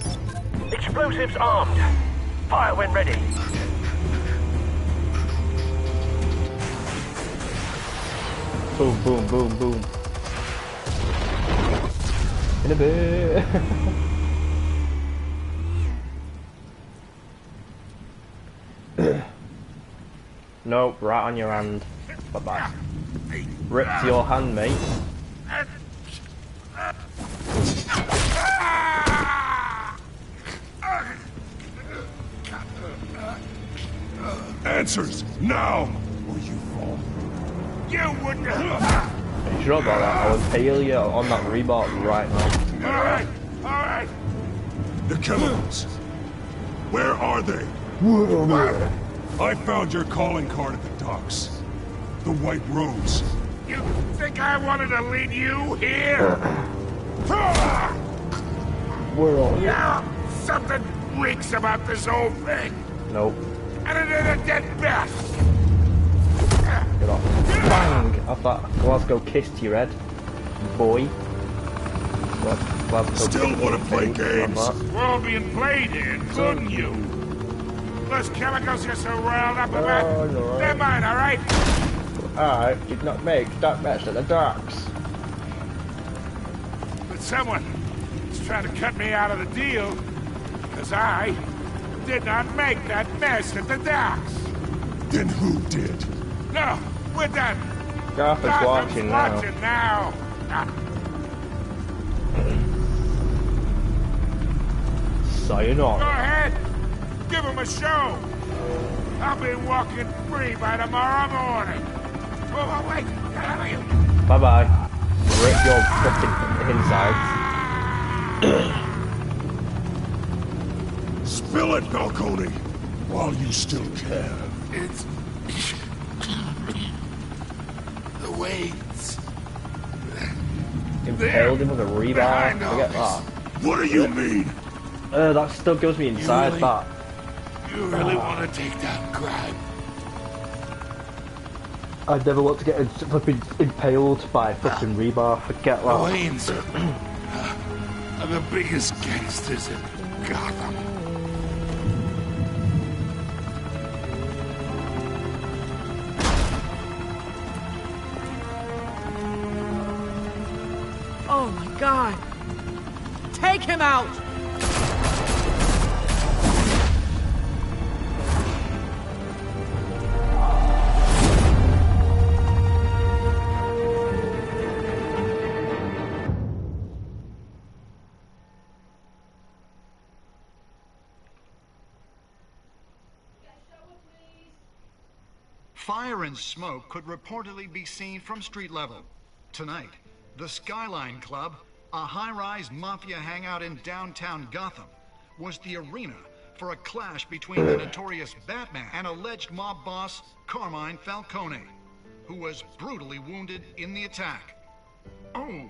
Explosives armed. Fire when ready. Boom, boom, boom, boom. In a bit. No, right on your hand. Bye-bye. Ripped your hand, mate. Answers, now! Or you fall. You wouldn't. Are you sure about that? I'll impale you on that rebar right now. Alright, alright. The chemicals. Where are they? I found your calling card at the docks. The White Rose. You think I wanted to lead you here? Where are you? Yeah, something reeks about this whole thing. Nope. And it is a dead best. Get off. Bang! Off that Glasgow kiss to your head, boy. Glasgow Still want to play games? Like We're all being played here, including you. Those chemicals you're so riled up about, no. they're mine, alright? I did not make that mess at the docks. But someone is trying to cut me out of the deal, because I did not make that mess at the docks. Then who did? No, we're done. Garth is watching now. Watching now. Sayonara. Go ahead. Give him a show. I'll be walking free by tomorrow morning. Oh, wait. Get out of you. Bye-bye. Rip your fucking insides. Spill it, Falcone, while you still can. It's the weights. Impaled him with a rebar. Forget that. What do you mean? That still gives me inside that. You really want to take down crime? I'd never want to get flipping impaled by fucking rebar. Forget The that. Waynes are the biggest gangsters in Gotham. Oh my god! Take him out! Fire and smoke could reportedly be seen from street level. Tonight, the Skyline Club, a high-rise mafia hangout in downtown Gotham, was the arena for a clash between the notorious Batman and alleged mob boss Carmine Falcone, who was brutally wounded in the attack. Oh!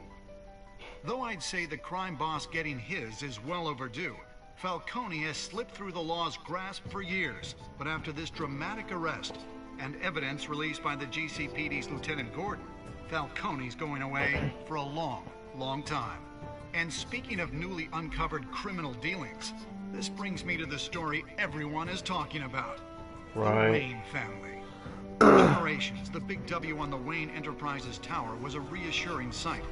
Though I'd say the crime boss getting his is well overdue, Falcone has slipped through the law's grasp for years, but after this dramatic arrest and evidence released by the GCPD's Lieutenant Gordon, Falcone's going away for a long, long time. And speaking of newly uncovered criminal dealings, this brings me to the story everyone is talking about. Right. The Wayne family. For generations, the big W on the Wayne Enterprises Tower was a reassuring sight.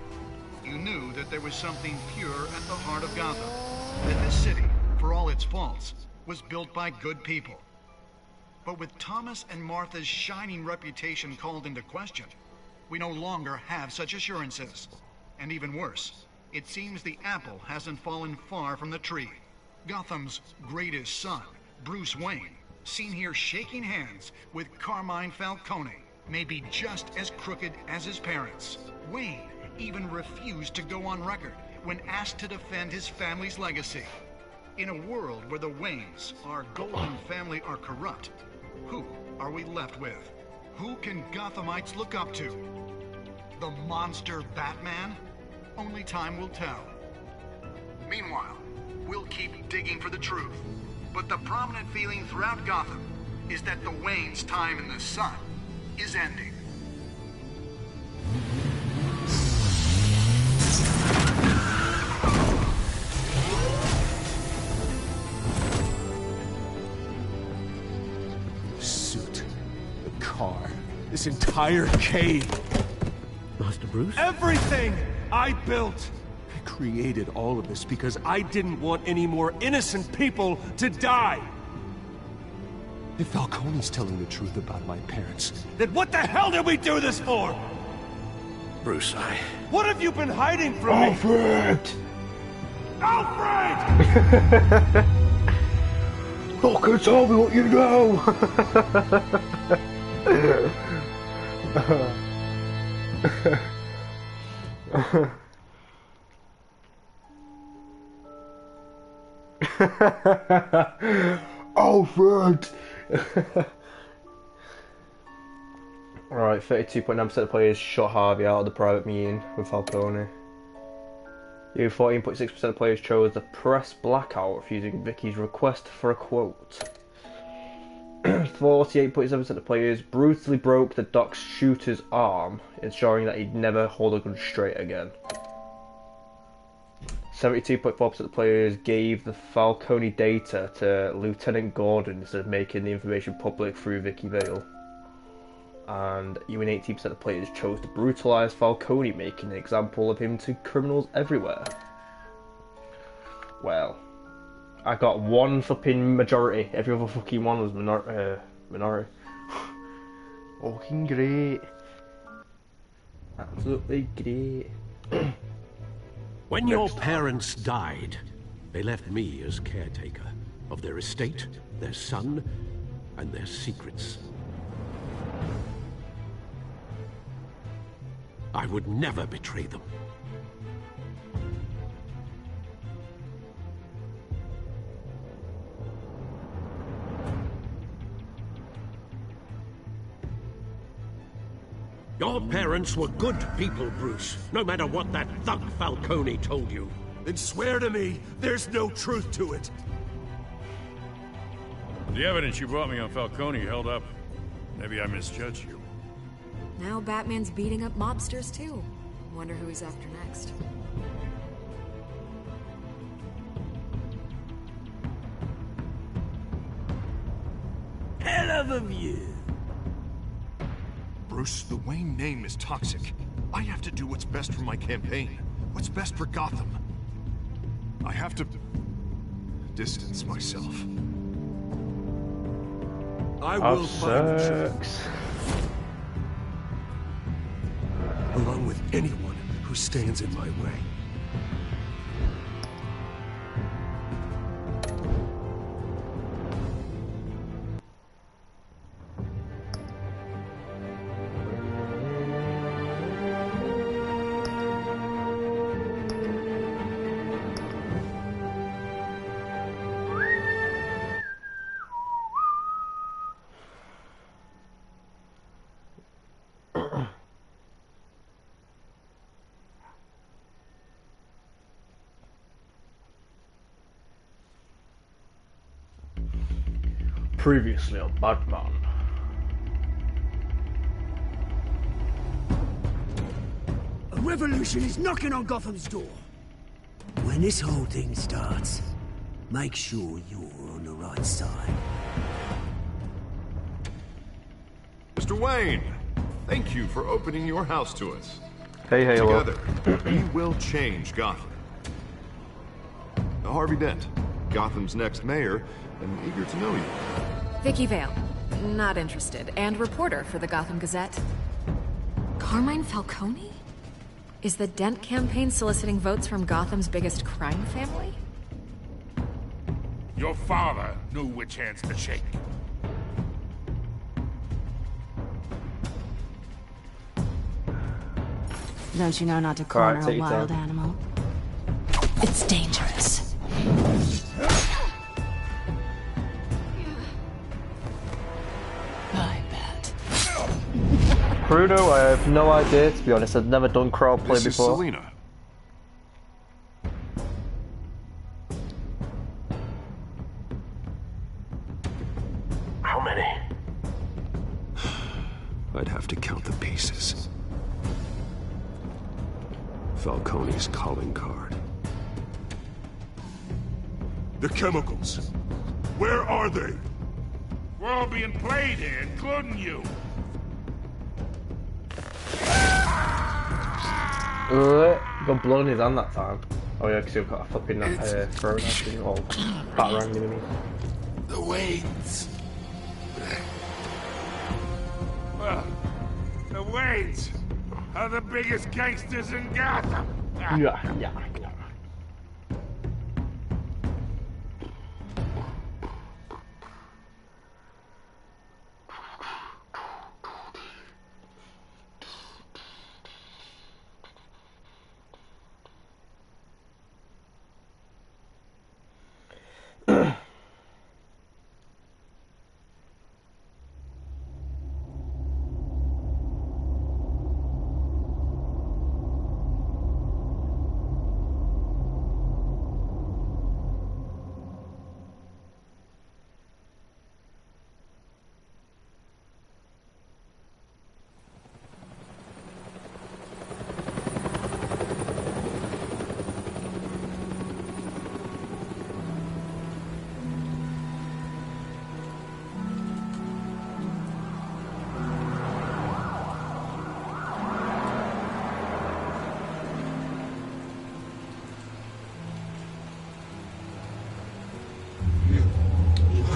You knew that there was something pure at the heart of Gotham. That this city, for all its faults, was built by good people. But with Thomas and Martha's shining reputation called into question, we no longer have such assurances. And even worse, it seems the apple hasn't fallen far from the tree. Gotham's greatest son, Bruce Wayne, seen here shaking hands with Carmine Falcone, may be just as crooked as his parents. Wayne even refused to go on record when asked to defend his family's legacy. In a world where the Waynes, our golden family, are corrupt, who are we left with? Who can Gothamites look up to? The monster Batman? Only time will tell. Meanwhile, we'll keep digging for the truth. But the prominent feeling throughout Gotham is that the Wayne's time in the sun is ending. The suit, the car, this entire cave. Master Bruce? Everything I built! I created all of this because I didn't want any more innocent people to die! If Falcone's telling the truth about my parents, then what the hell did we do this for? Bruce, What have you been hiding from me? Alfred! Alfred! Look and tell me what you know! Alfred! Alright, 32.9% of players shot Harvey out of the private meeting with Falcone. 14.6% of players chose the press blackout, refusing Vicky's request for a quote. 48.7% of players brutally broke the Doc's shooter's arm, ensuring that he'd never hold a gun straight again. 72.4% of players gave the Falcone data to Lieutenant Gordon instead of making the information public through Vicky Vale. And even 18% of players chose to brutalise Falcone, making an example of him to criminals everywhere. Well, I got one flipping majority. Every other fucking one was minority. Fucking great. Absolutely great. When your parents died, they left me as caretaker of their estate, their son, and their secrets. I would never betray them. Your parents were good people, Bruce, no matter what that thug Falcone told you. Then swear to me there's no truth to it. The evidence you brought me on Falcone held up. Maybe I misjudged you. Now Batman's beating up mobsters, too. Wonder who he's after next. Hell of a view. Bruce, the Wayne name is toxic. I have to do what's best for my campaign. What's best for Gotham. I have to distance myself. I will find the truth. Along with anyone who stands in my way. Previously on Batman. A revolution is knocking on Gotham's door. When this whole thing starts, make sure you're on the right side. Mr. Wayne, thank you for opening your house to us. Hey, hello. Together, we will change Gotham. Harvey Dent, Gotham's next mayor, and eager to know you. Vicky Vale. Not interested. And reporter for the Gotham Gazette. Carmine Falcone? Is the Dent campaign soliciting votes from Gotham's biggest crime family? Your father knew which hands to shake. Don't you know not to corner a wild animal? It's dangerous. Bye, Bat. Bruno, I have no idea, to be honest. I've never done crowd play This before. is Selena. How many? I'd have to count the pieces. Falcone's calling card. The chemicals. Where are they? We're all being played here, including you. Got blown in his hand that time. Oh yeah, because you've got a flipping throat, actually, or batarang, you know what I mean? The Waynes. Well, the Waynes are the biggest gangsters in Gotham. Yeah.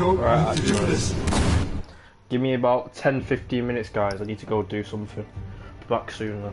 Right, give me about 10-15 minutes, guys. I need to go do something. Be back soon then.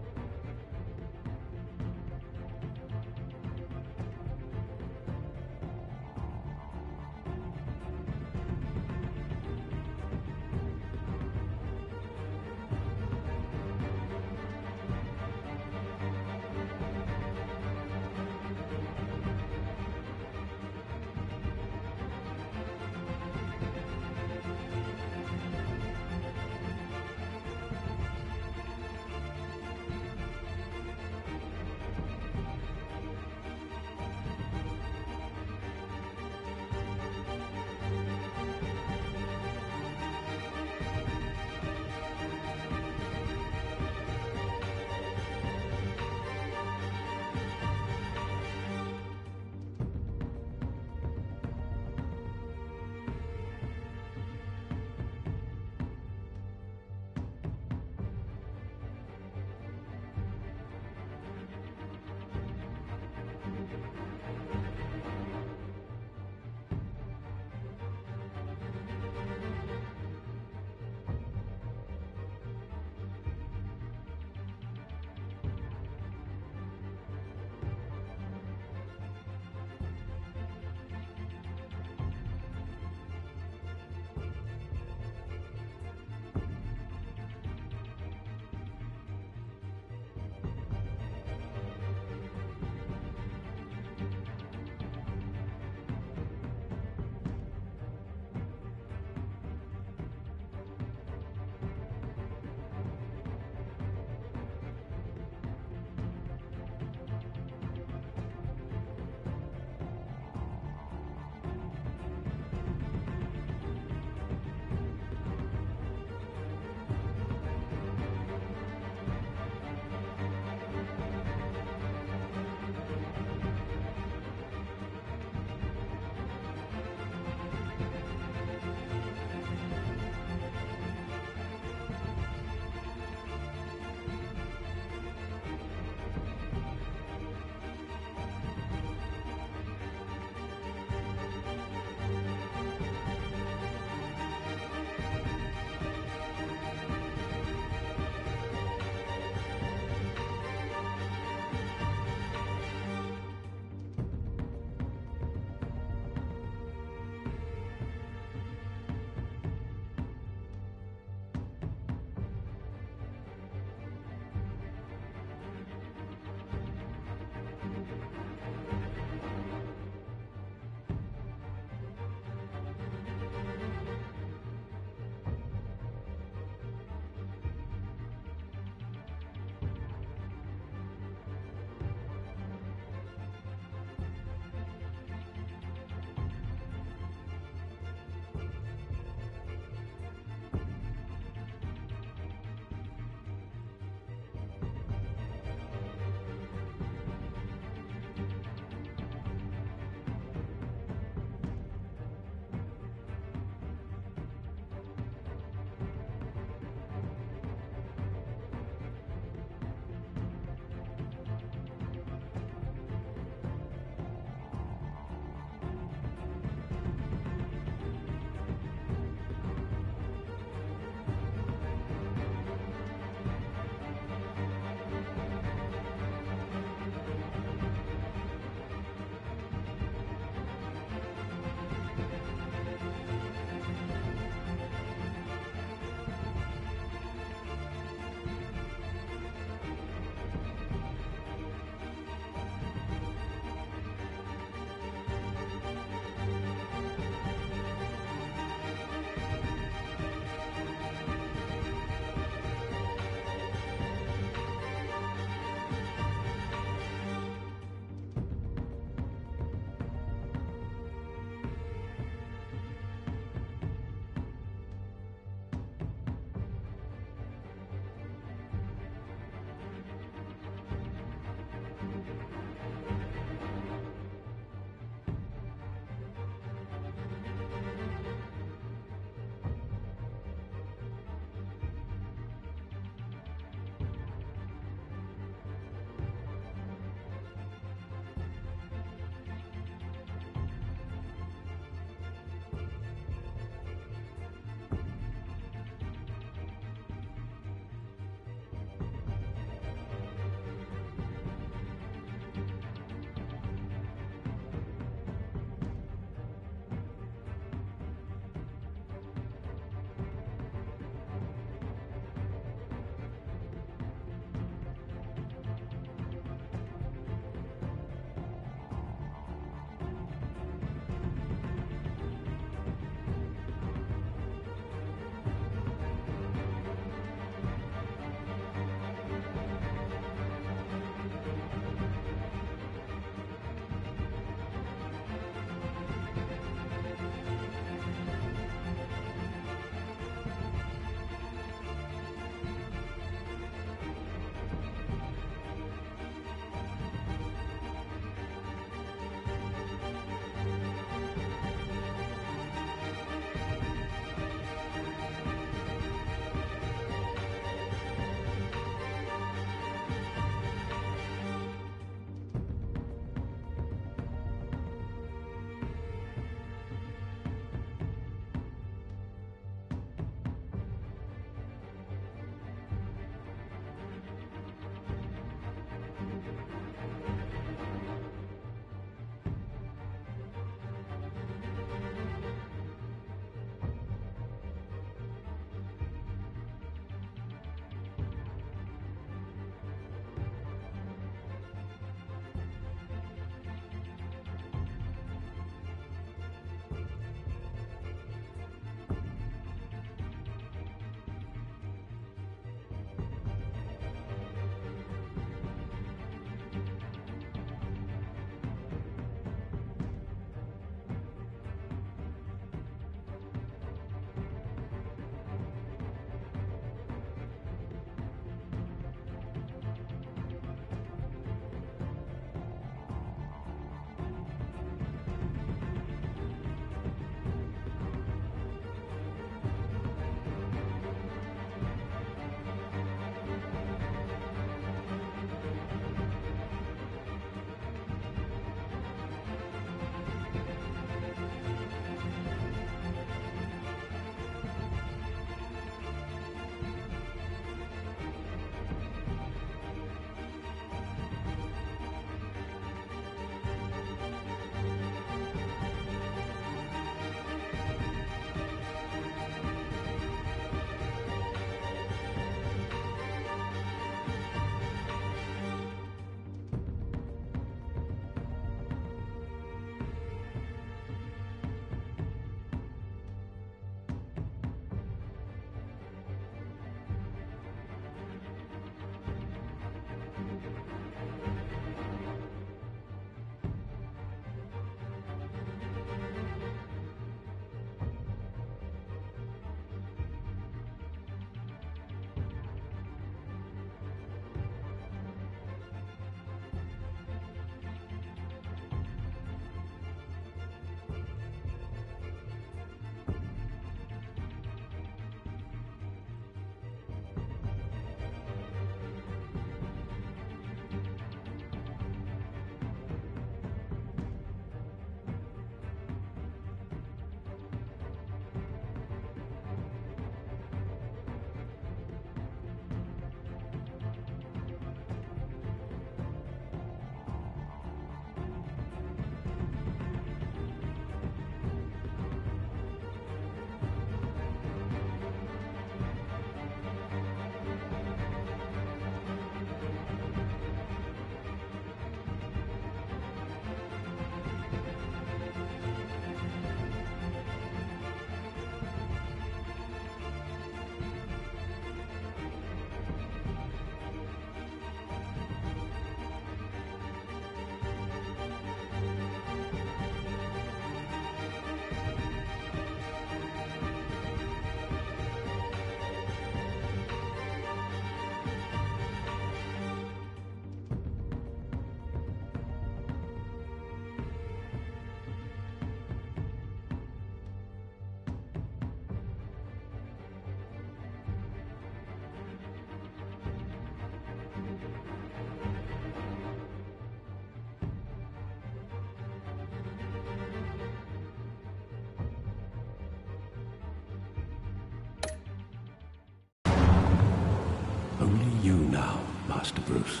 Master Bruce.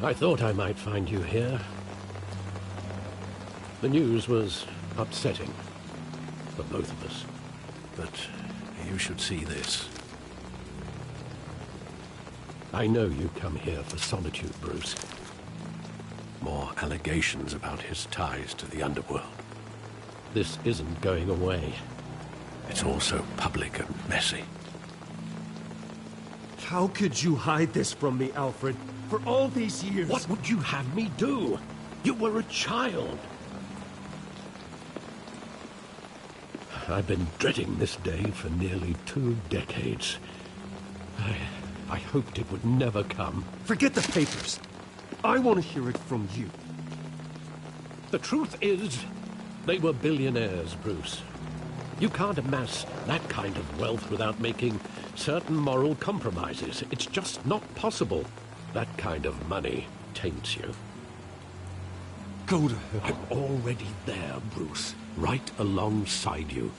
I thought I might find you here. The news was upsetting for both of us, but you should see this. I know you come here for solitude, Bruce. More allegations about his ties to the underworld. This isn't going away. It's all so public and messy. How could you hide this from me, Alfred? For all these years... What would you have me do? You were a child. I've been dreading this day for nearly 2 decades. I hoped it would never come. Forget the papers. I want to hear it from you. The truth is, they were billionaires, Bruce. You can't amass that kind of wealth without making certain moral compromises. It's just not possible. That kind of money taints you. Go to hell. I'm already there, Bruce. Right alongside you.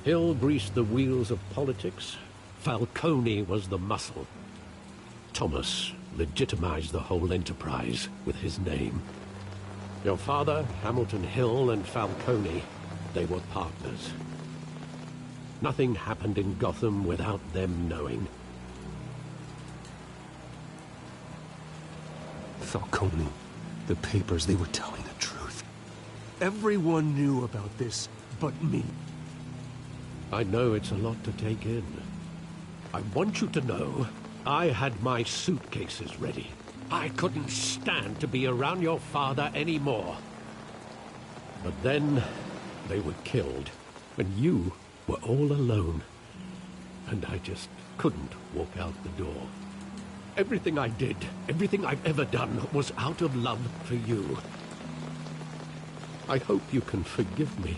Hill greased the wheels of politics. Falcone was the muscle. Thomas legitimized the whole enterprise with his name. Your father, Hamilton Hill, and Falcone, they were partners. Nothing happened in Gotham without them knowing. Falcone, the papers, they were telling the truth. Everyone knew about this but me. I know it's a lot to take in. I want you to know I had my suitcases ready. I couldn't stand to be around your father anymore. But then they were killed, and you were all alone. And I just couldn't walk out the door. Everything I did, everything I've ever done, was out of love for you. I hope you can forgive me.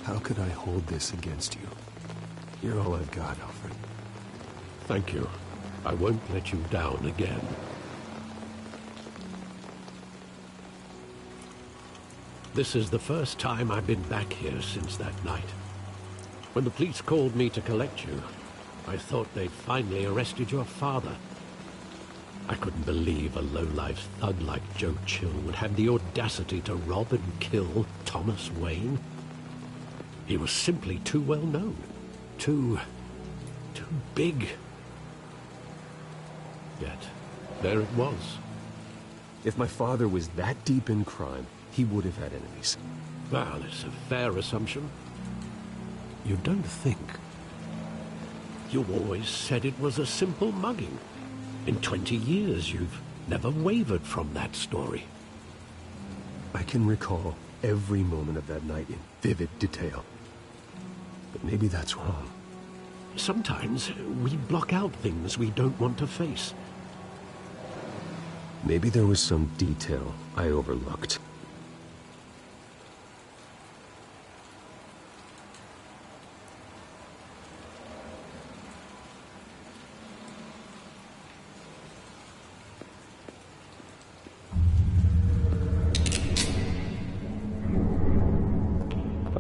How could I hold this against you? You're all I've got, Alfred. Thank you. I won't let you down again. This is the first time I've been back here since that night. When the police called me to collect you, I thought they'd finally arrested your father. I couldn't believe a low-life thug like Joe Chill would have the audacity to rob and kill Thomas Wayne. He was simply too well known. Too big. Yet, there it was. If my father was that deep in crime, he would have had enemies. Well, it's a fair assumption. You don't think. You always said it was a simple mugging. In 20 years, you've never wavered from that story. I can recall every moment of that night in vivid detail. But maybe that's wrong. Sometimes we block out things we don't want to face. Maybe there was some detail I overlooked.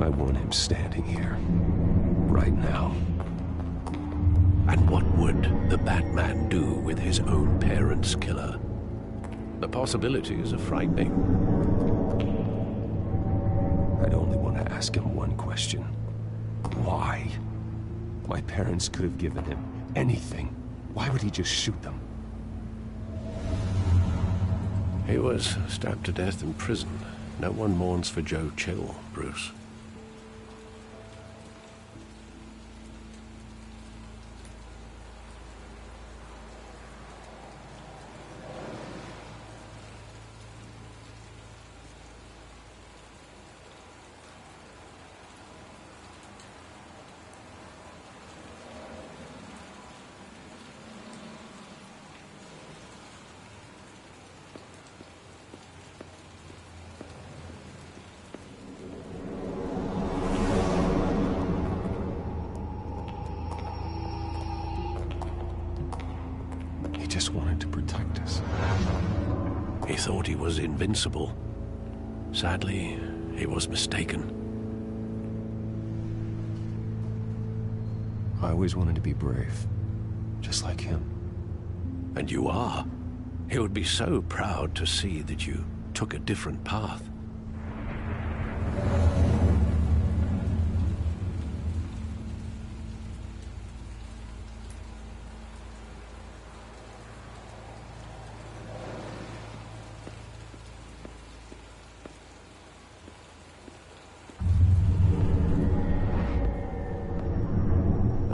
I want him standing here, right now. And what would the Batman do with his own parents' killer? The possibilities are frightening. I'd only want to ask him one question. Why? My parents could have given him anything. Why would he just shoot them? He was stabbed to death in prison. No one mourns for Joe Chill, Bruce. just wanted to protect us. He thought he was invincible. Sadly, he was mistaken. I always wanted to be brave, just like him. And you are. He would be so proud to see that you took a different path.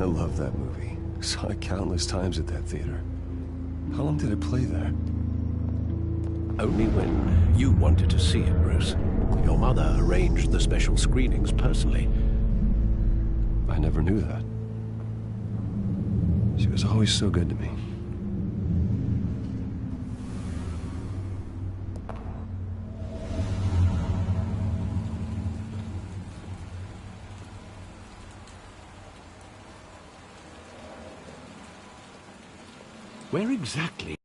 I love that movie. Saw it countless times at that theater. How long did it play there? Only when you wanted to see it, Bruce. Your mother arranged the special screenings personally. I never knew that. She was always so good to me. Where exactly